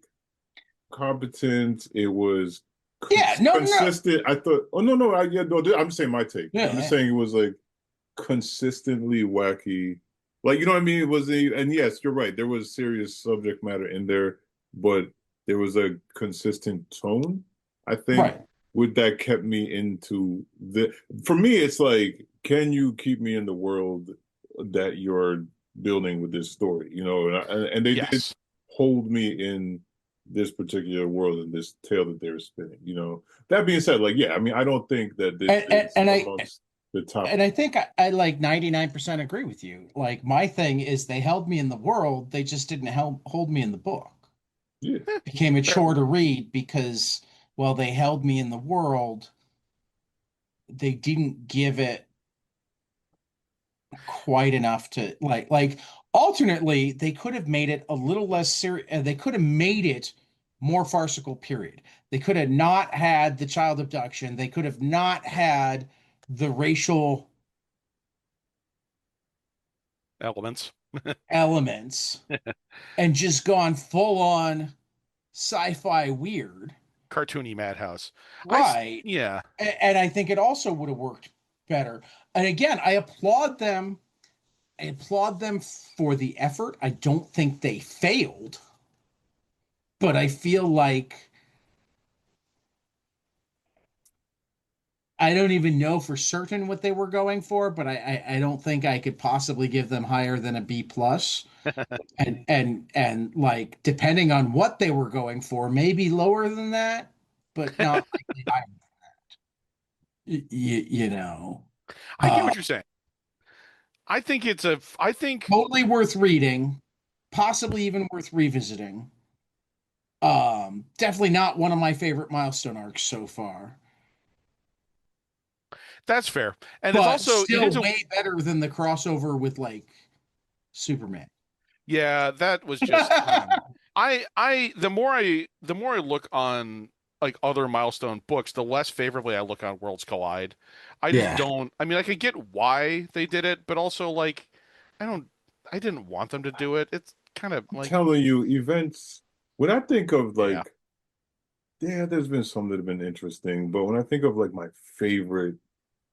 competent. It was Yeah, no, no, no. consistent. I thought, oh no, yeah, no. I'm just saying my take. I'm just Yeah. saying it was like consistently wacky. Like you know what I mean? It was and yes, you're right. There was serious subject matter in there, but there was a consistent tone. I think Right. with that kept me into the. For me, it's like, can you keep me in the world that you're building with this story? And they did yes. hold me in this particular world and this tale that they were spinning. That being said, like yeah, I mean, I don't think that this And, and, is and I amongst the top. and I think I like 99% agree with you. Like my thing is they held me in the world, they just didn't hold me in the book. Yeah. Became a Fair. chore to read because, well, they held me in the world. They didn't give it quite enough to like alternately they could have made it a little less serious. They could have made it more farcical, period. They could have not had the child abduction. They could have not had the racial Elements. elements and just gone full on sci-fi weird. Cartoony madhouse. Right. Yeah. And I think it also would have worked better. And again, I applaud them. I applaud them for the effort. I don't think they failed, but I feel like I don't even know for certain what they were going for, but I don't think I could possibly give them higher than a B plus. And like depending on what they were going for, maybe lower than that, but not likely higher. You know. I get Uh, what you're saying. I think it's a. I think totally worth reading, possibly even worth revisiting. Definitely not one of my favorite Milestone arcs so far, that's fair, and it's but also it is still a. way better than the crossover with like Superman. Yeah, that was just. I don't know. The more I look on like other Milestone books, the less favorably I look on Worlds Collide. I just Yeah. don't. I mean, I could get why they did it, but also like, I don't. I didn't want them to do it. It's kind of like, Telling you, events. When I think of yeah, like, yeah, there's been some that have been interesting, but when I think of like my favorite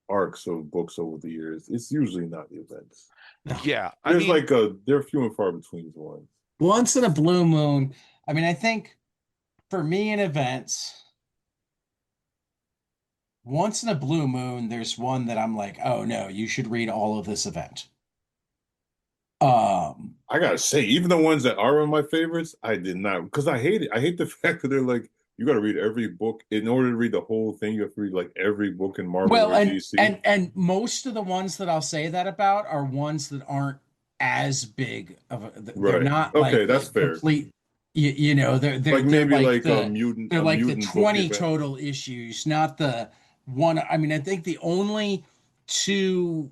arcs of books over the years, it's usually not the events. No. yeah. I There's mean, like they're few and far between the ones. Once in a blue moon. I mean, I think for me in events, once in a blue moon, there's one that I'm like, oh no, you should read all of this event. Um, I gotta say, even the ones that are on my favorites, I did not because I hate it. I hate the fact that they're like, you got to read every book in order to read the whole thing. You have to read like every book in Marvel well, or and DC. and most of the ones that I'll say that about are ones that aren't as big of a, they're Right. not Okay, like that's the fair. complete you know, Like they're maybe like like they're a like the mutant book 20 event. total issues, not the one. I mean, I think the only two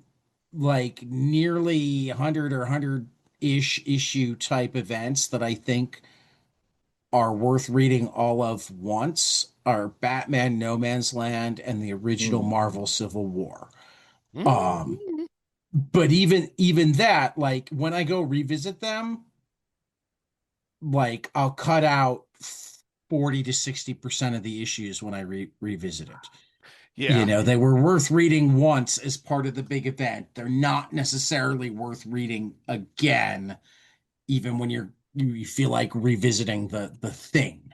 like nearly 100 or 100-ish issue type events that I think are worth reading all of once are Batman No Man's Land and the original Hmm. Marvel Civil War. Um, mm, but even that, like when I go revisit them, like I'll cut out 40 to 60% of the issues when I revisit it. You yeah, know, they were worth reading once as part of the big event. They're not necessarily worth reading again, even when you feel like revisiting the thing,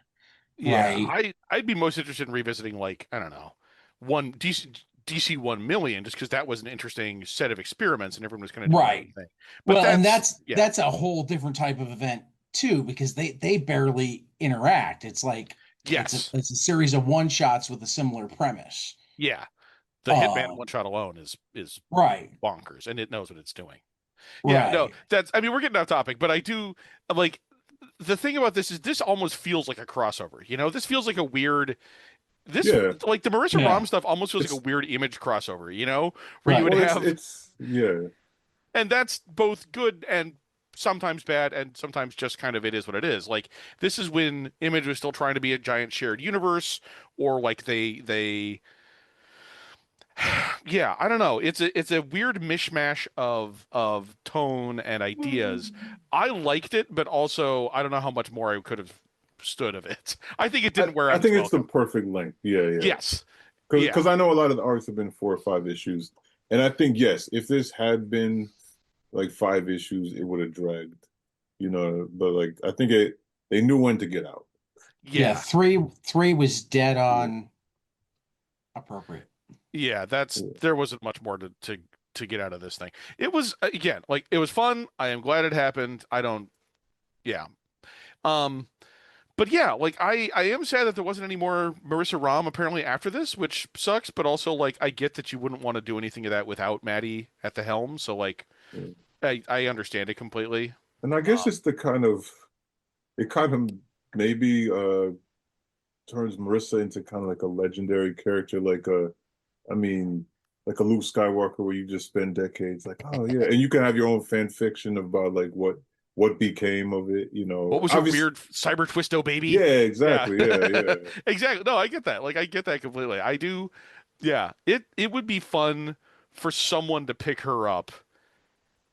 yeah. right? I'd be most interested in revisiting like I don't know, one DC 1 million just because that was an interesting set of experiments and everyone was kind of doing their own Right. thing. But Well, and that's that's yeah, that's a whole different type of event too, because they barely interact. It's like yes, it's a series of one shots with a similar premise. yeah. The Hitman one Um, shot alone is right, bonkers, and it knows what it's doing. Yeah, no, right. that's. I mean, we're getting off topic, but I do like the thing about this is this almost feels like a crossover. You know, this feels like a weird. This Yeah, like the Marissa Rom Yeah, stuff almost feels like a it's weird image crossover. You know, where you would right. well, have, it's yeah. and that's both good and sometimes bad, and sometimes just kind of it is what it is. Like this is when Image was still trying to be a giant shared universe, or like they yeah, I don't know. It's a weird mishmash of tone and ideas. I liked it, but also I don't know how much more I could have stood of it. I think it didn't wear I out its think it's the welcome. perfect length. Yeah, yeah. Yes. Because Yeah. I know a lot of the arcs have been 4 or 5 issues, and I think yes, if this had been like 5 issues, it would have dragged, you know. But like I think they knew when to get out. Yeah, Yeah. three was dead Yeah, on appropriate. Yeah, that's yeah. there wasn't much more to get out of this thing. It was again, like it was fun. I am glad it happened. I don't yeah. Um but yeah, like I am sad that there wasn't any more Marissa Rom apparently after this, which sucks, but also like I get that you wouldn't want to do anything of that without Maddie at the helm, so like Yeah. I understand it completely. And I Uh guess it's the kind of it kind of maybe turns Marissa into kind of like a legendary character, like I mean, like a Luke Skywalker, where you just spend decades like, oh yeah, and you can have your own fan fiction about like what became of it, you what know. was her Obviously, weird cyber twisto yeah, baby? Yeah. exactly, yeah, yeah. Exactly. No, I get that. Like I get that completely. I do. Yeah. It would be fun for someone to pick her up.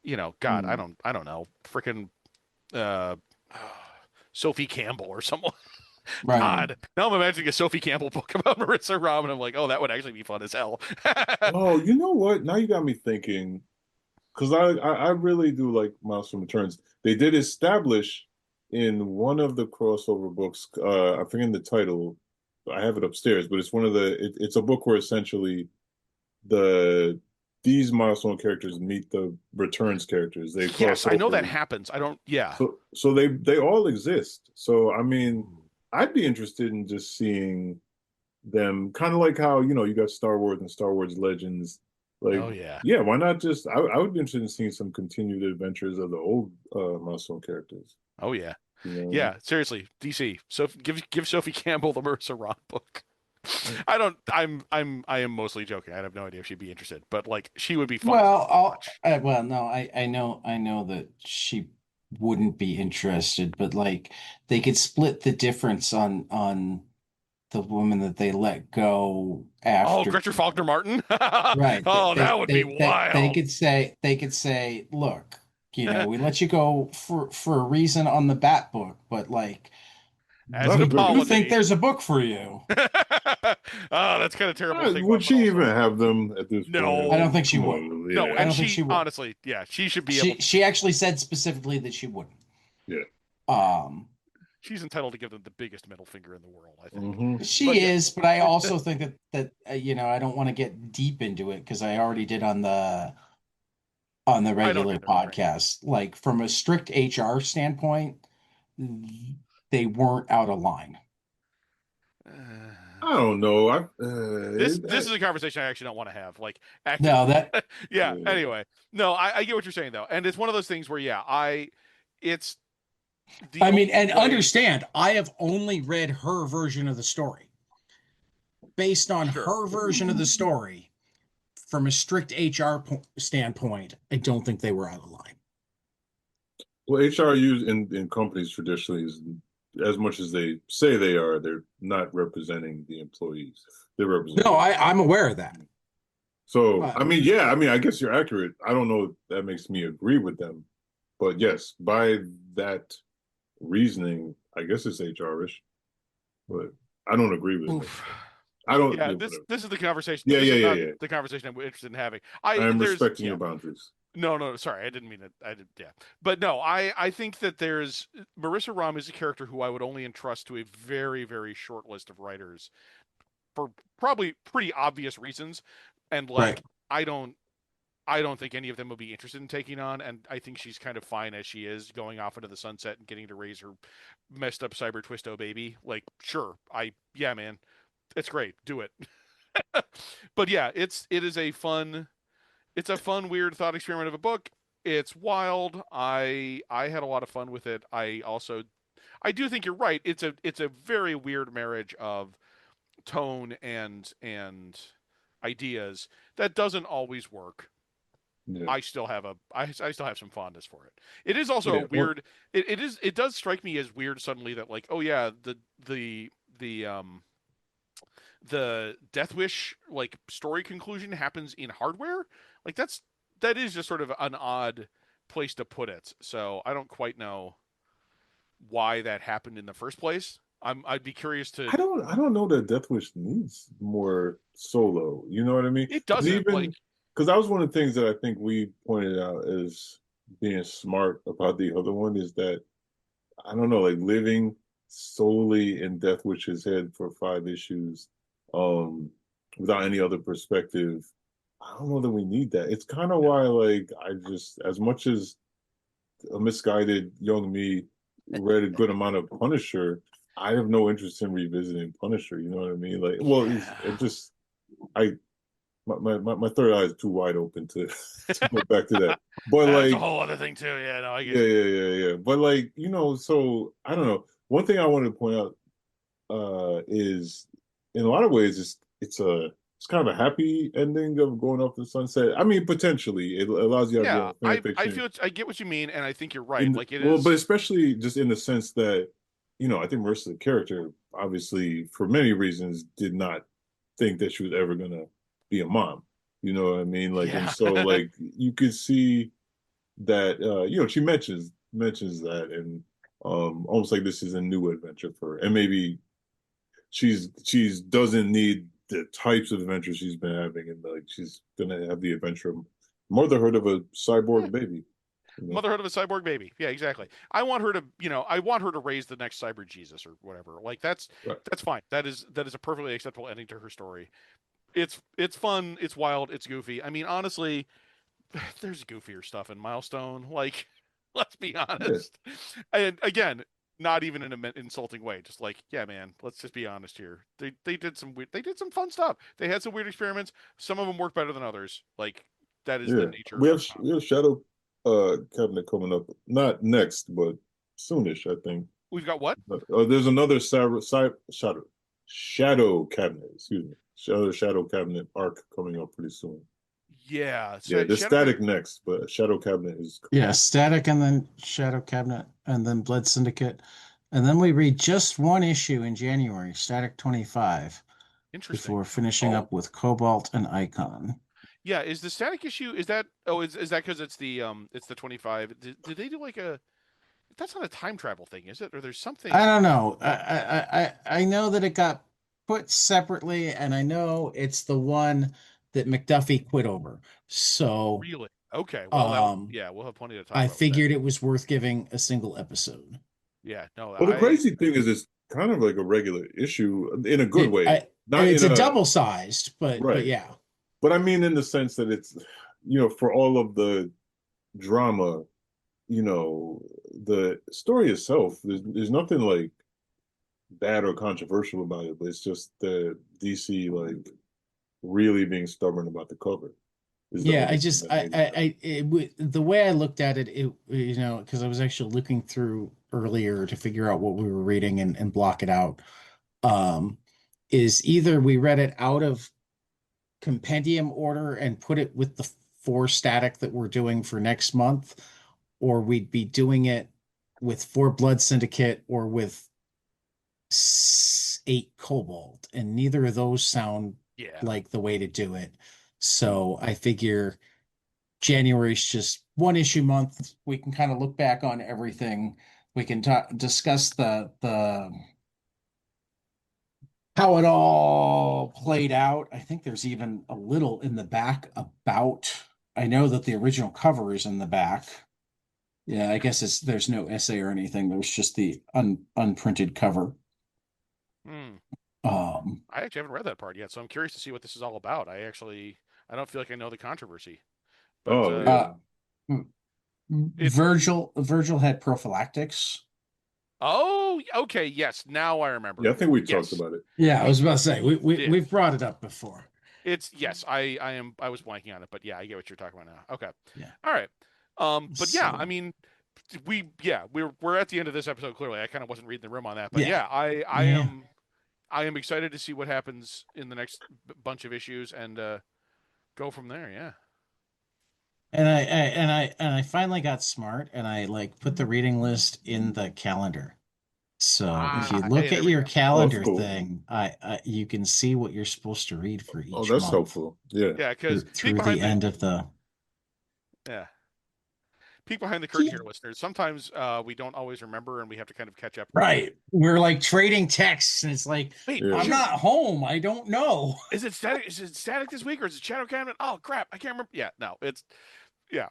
You know, God, Hmm. I don't know. Freaking uh Sophie Campbell or someone. Right. God. Now I'm imagining a Sophie Campbell book about Marissa Rom and I'm like, "Oh, that would actually be fun as hell." Oh, you know what? Now you got me thinking, because I really do like Milestone Returns. They did establish in one of the crossover books, I'm forgetting the title. I have it upstairs, but it's one of it's a book where essentially the these milestone characters meet the returns characters. They cross Yes, I know that over. happens. I don't yeah. So they all exist. So I mean, I'd be interested in just seeing them kind of like how, you know, you got Star Wars and Star Wars Legends. Like, Oh yeah. yeah, why not just? I would be interested in seeing some continued adventures of the old Milestone characters. Oh yeah. You know what I mean? Yeah, seriously, DC. So give Sophie Campbell the Marissa Ron book. Right. I am mostly joking. I have no idea if she'd be interested, but like she would be fun to Well, watch. well, no, I know that she wouldn't be interested, but like they could split the difference on the woman that they let go Oh, after. Gretchen Faulkner Martin. Right. Oh, that would be wild. They could say, look, we let you go for a reason on the Bat book, but like As an That's we great. do think apology. there's a book for you. Oh, that's kind of terrible to think Would about, but she even also have them at this point? I don't no, think she Come would. on, no, I yeah, and don't think she she would. honestly, yeah, she should be able to. She actually said specifically that she wouldn't. yeah. Um, She's entitled to give them the biggest middle finger in the world, I think. Hmm. she But yeah, is, but I also think that I don't want to get deep into it because I already did on the I don't regular either. Right. podcast. Like from a strict HR standpoint, they weren't out of line. I don't know. This is a conversation I actually don't want to have. Like No, actively. that Yeah. Yeah. Anyway, no, I get what you're saying though, and it's one of those things where yeah, it's the I mean, only and way. understand, I have only read her version of the story. Based on Sure. her version of the story, from a strict HR standpoint, I don't think they were out of line. Well, HR used in companies traditionally is as much as they say they are, they're not representing the employees. They're No, representing. I'm aware of that. So, But I mean, yeah, I mean, I guess you're accurate. I don't know if that makes me agree with them, but yes, by that reasoning, I guess it's HR-ish, but I don't agree with it. Oof. I don't, Yeah, yeah, this whatever. this is the conversation. Yeah, This yeah, is yeah, not yeah. the conversation I'm interested in having. I am There's respecting yeah. your boundaries. No, sorry, I didn't mean it. I did, yeah, but no, I think that there's Marissa Rom is a character who I would only entrust to a very very short list of writers for probably pretty obvious reasons, and right. like I don't think any of them would be interested in taking on, and I think she's kind of fine as she is, going off into the sunset and getting to raise her messed up cyber twisto baby. Like, sure, yeah, man, it's great, do it. But yeah, it's a fun, weird thought experiment of a book. It's wild. I had a lot of fun with it. I do think you're right. It's a very weird marriage of tone and ideas that doesn't always work. Yeah, I still have some fondness for it. It is also a yeah. Well, weird. It does strike me as weird suddenly that like, oh yeah, the Deathwish like story conclusion happens in hardware. Like that is just sort of an odd place to put it. So I don't quite know why that happened in the first place. I'd be curious to. I don't know that Deathwish needs more solo. You know what I mean? It Because doesn't like. even because that was one of the things that I think we pointed out as being smart about the other one is that I don't know, like living solely in Deathwish's head for 5 issues, without any other perspective. I don't know that we need that. It's kind of why, like, I just as much as a misguided young me read a good amount of Punisher, I have no interest in revisiting Punisher. You know what I mean? Like, well, it Yeah. just I my third eye is too wide open to to go back to that. But That's a like, whole other thing too. Yeah, no, I get yeah, you. yeah, yeah, yeah. But like, so I don't know. One thing I wanted to point out is in a lot of ways it's kind of a happy ending of going off the sunset. I mean, potentially it allows you to have your Yeah, own fan I fiction feel I get what you mean, and I think you're right. in Like it well, but is. especially just in the sense that I think Marissa's character obviously for many reasons did not think that she was ever gonna be a mom. You know what I mean? Like, and Yeah. so like you could see that she mentions that and almost like this is a new adventure for her. And maybe she's doesn't need the types of adventures she's been having and like she's gonna have the adventure of motherhood of a cyborg baby. You know? Motherhood of a cyborg baby. Yeah, exactly. I want her to, I want her to raise the next cyber Jesus or whatever. Like Right. that's fine. That is a perfectly acceptable ending to her story. It's fun, it's wild, it's goofy. I mean, honestly, there's goofier stuff in Milestone. Like, let's be Yeah. honest. And again, not even in an insulting way. Just like, yeah, man, let's just be honest here. They did some weird, they did some fun stuff. They had some weird experiments. Some of them work better than others. Like that is the Yeah, nature of we have Shadow Cabinet coming up, not next, but soonish, I think. we've got what? There's another Shadow Cabinet, excuse me, Shadow Cabinet arc coming up pretty soon. Yeah, Yeah, so there's Shadow Static next, but Shadow Cabinet is Yeah, Static and then Shadow Cabinet and then Blood Syndicate. And then we read just one issue in January, Static 25, interesting. before finishing Oh, up with Cobalt and Icon. yeah. Is the static issue? Is that? Oh, is that because it's the 25? Did they do like a? That's not a time travel thing, is it? Or there's I something don't know. I know that it got put separately, and I know it's the one that McDuffie quit over. So, really okay. Well, that um, yeah, we'll have plenty to talk I about with that. figured it was worth giving a single episode. Yeah, no, Well, the I crazy thing is, it's kind of like a regular issue in a good way, not It's in a a double sized, but right. yeah. But I mean, in the sense that it's, for all of the drama, the story itself, there's nothing like bad or controversial about it, but it's just the DC like really being stubborn about the cover is the Yeah, only thing that made it bad. the way I looked at it, because I was actually looking through earlier to figure out what we were reading and block it out. Um, is either we read it out of compendium order and put it with the four static that we're doing for next month, or we'd be doing it with four Blood Syndicate or with eight Cobalt, and neither of those sound yeah. like the way to do it. Hmm. So I figure January's just one issue month. We can kind of look back on everything. We can discuss the how it all played out. I think there's even a little in the back about. I know that the original cover is in the back. Yeah, I guess there's no essay or anything. There's just the unprinted cover. Hmm. Um, I actually haven't read that part yet, so I'm curious to see what this is all about. I don't feel like I know the controversy, but Oh yeah, uh, it. Virgil had prophylactics. Oh, okay. Yes, now I yeah. remember. I think we talked Yes, about it. Yeah, I we was about to say did. we've brought it up before. It's yes. I was blanking on it, but yeah, I get what you're talking about now. Okay. Yeah. All right. But yeah, I So mean, we're at the end of this episode. Clearly, I kind of wasn't reading the room on that, but yeah, yeah, yeah. I am excited to see what happens in the next bunch of issues and go from there. Yeah. And I finally got smart and I like put the reading list in the calendar. So if you Hey, look at there we your go. Oh, that's calendar cool. thing, you can see what you're supposed to read for Oh, each that's month helpful. Yeah. Yeah, because peek through the behind the end of the. yeah peek behind the curtain Yeah. here, listeners. Sometimes we don't always remember, and we have to kind of catch up. Right. We're like trading texts, and it's like, Wait, Yeah. I'm shoot. not home. I don't know. Is it static? Is it static this week, or is it Shadow Cabinet? Oh crap, I can't remember. Yeah, no, it's yeah.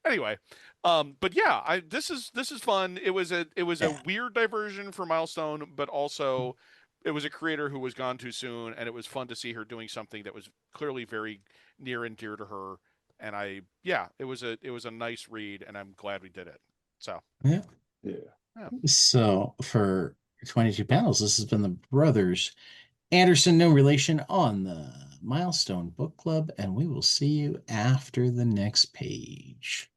Anyway, but yeah, this is fun. It was a Yeah. weird diversion for Milestone, but also it was a creator who was gone too soon, and it was fun to see her doing something that was clearly very near and dear to her. And yeah, it was a nice read, and I'm glad we did it. So Yeah. Yeah. yeah, So for 22 panels, this has been the Brothers Anderson, no relation, on the Milestone Book Club, and we will see you after the next page.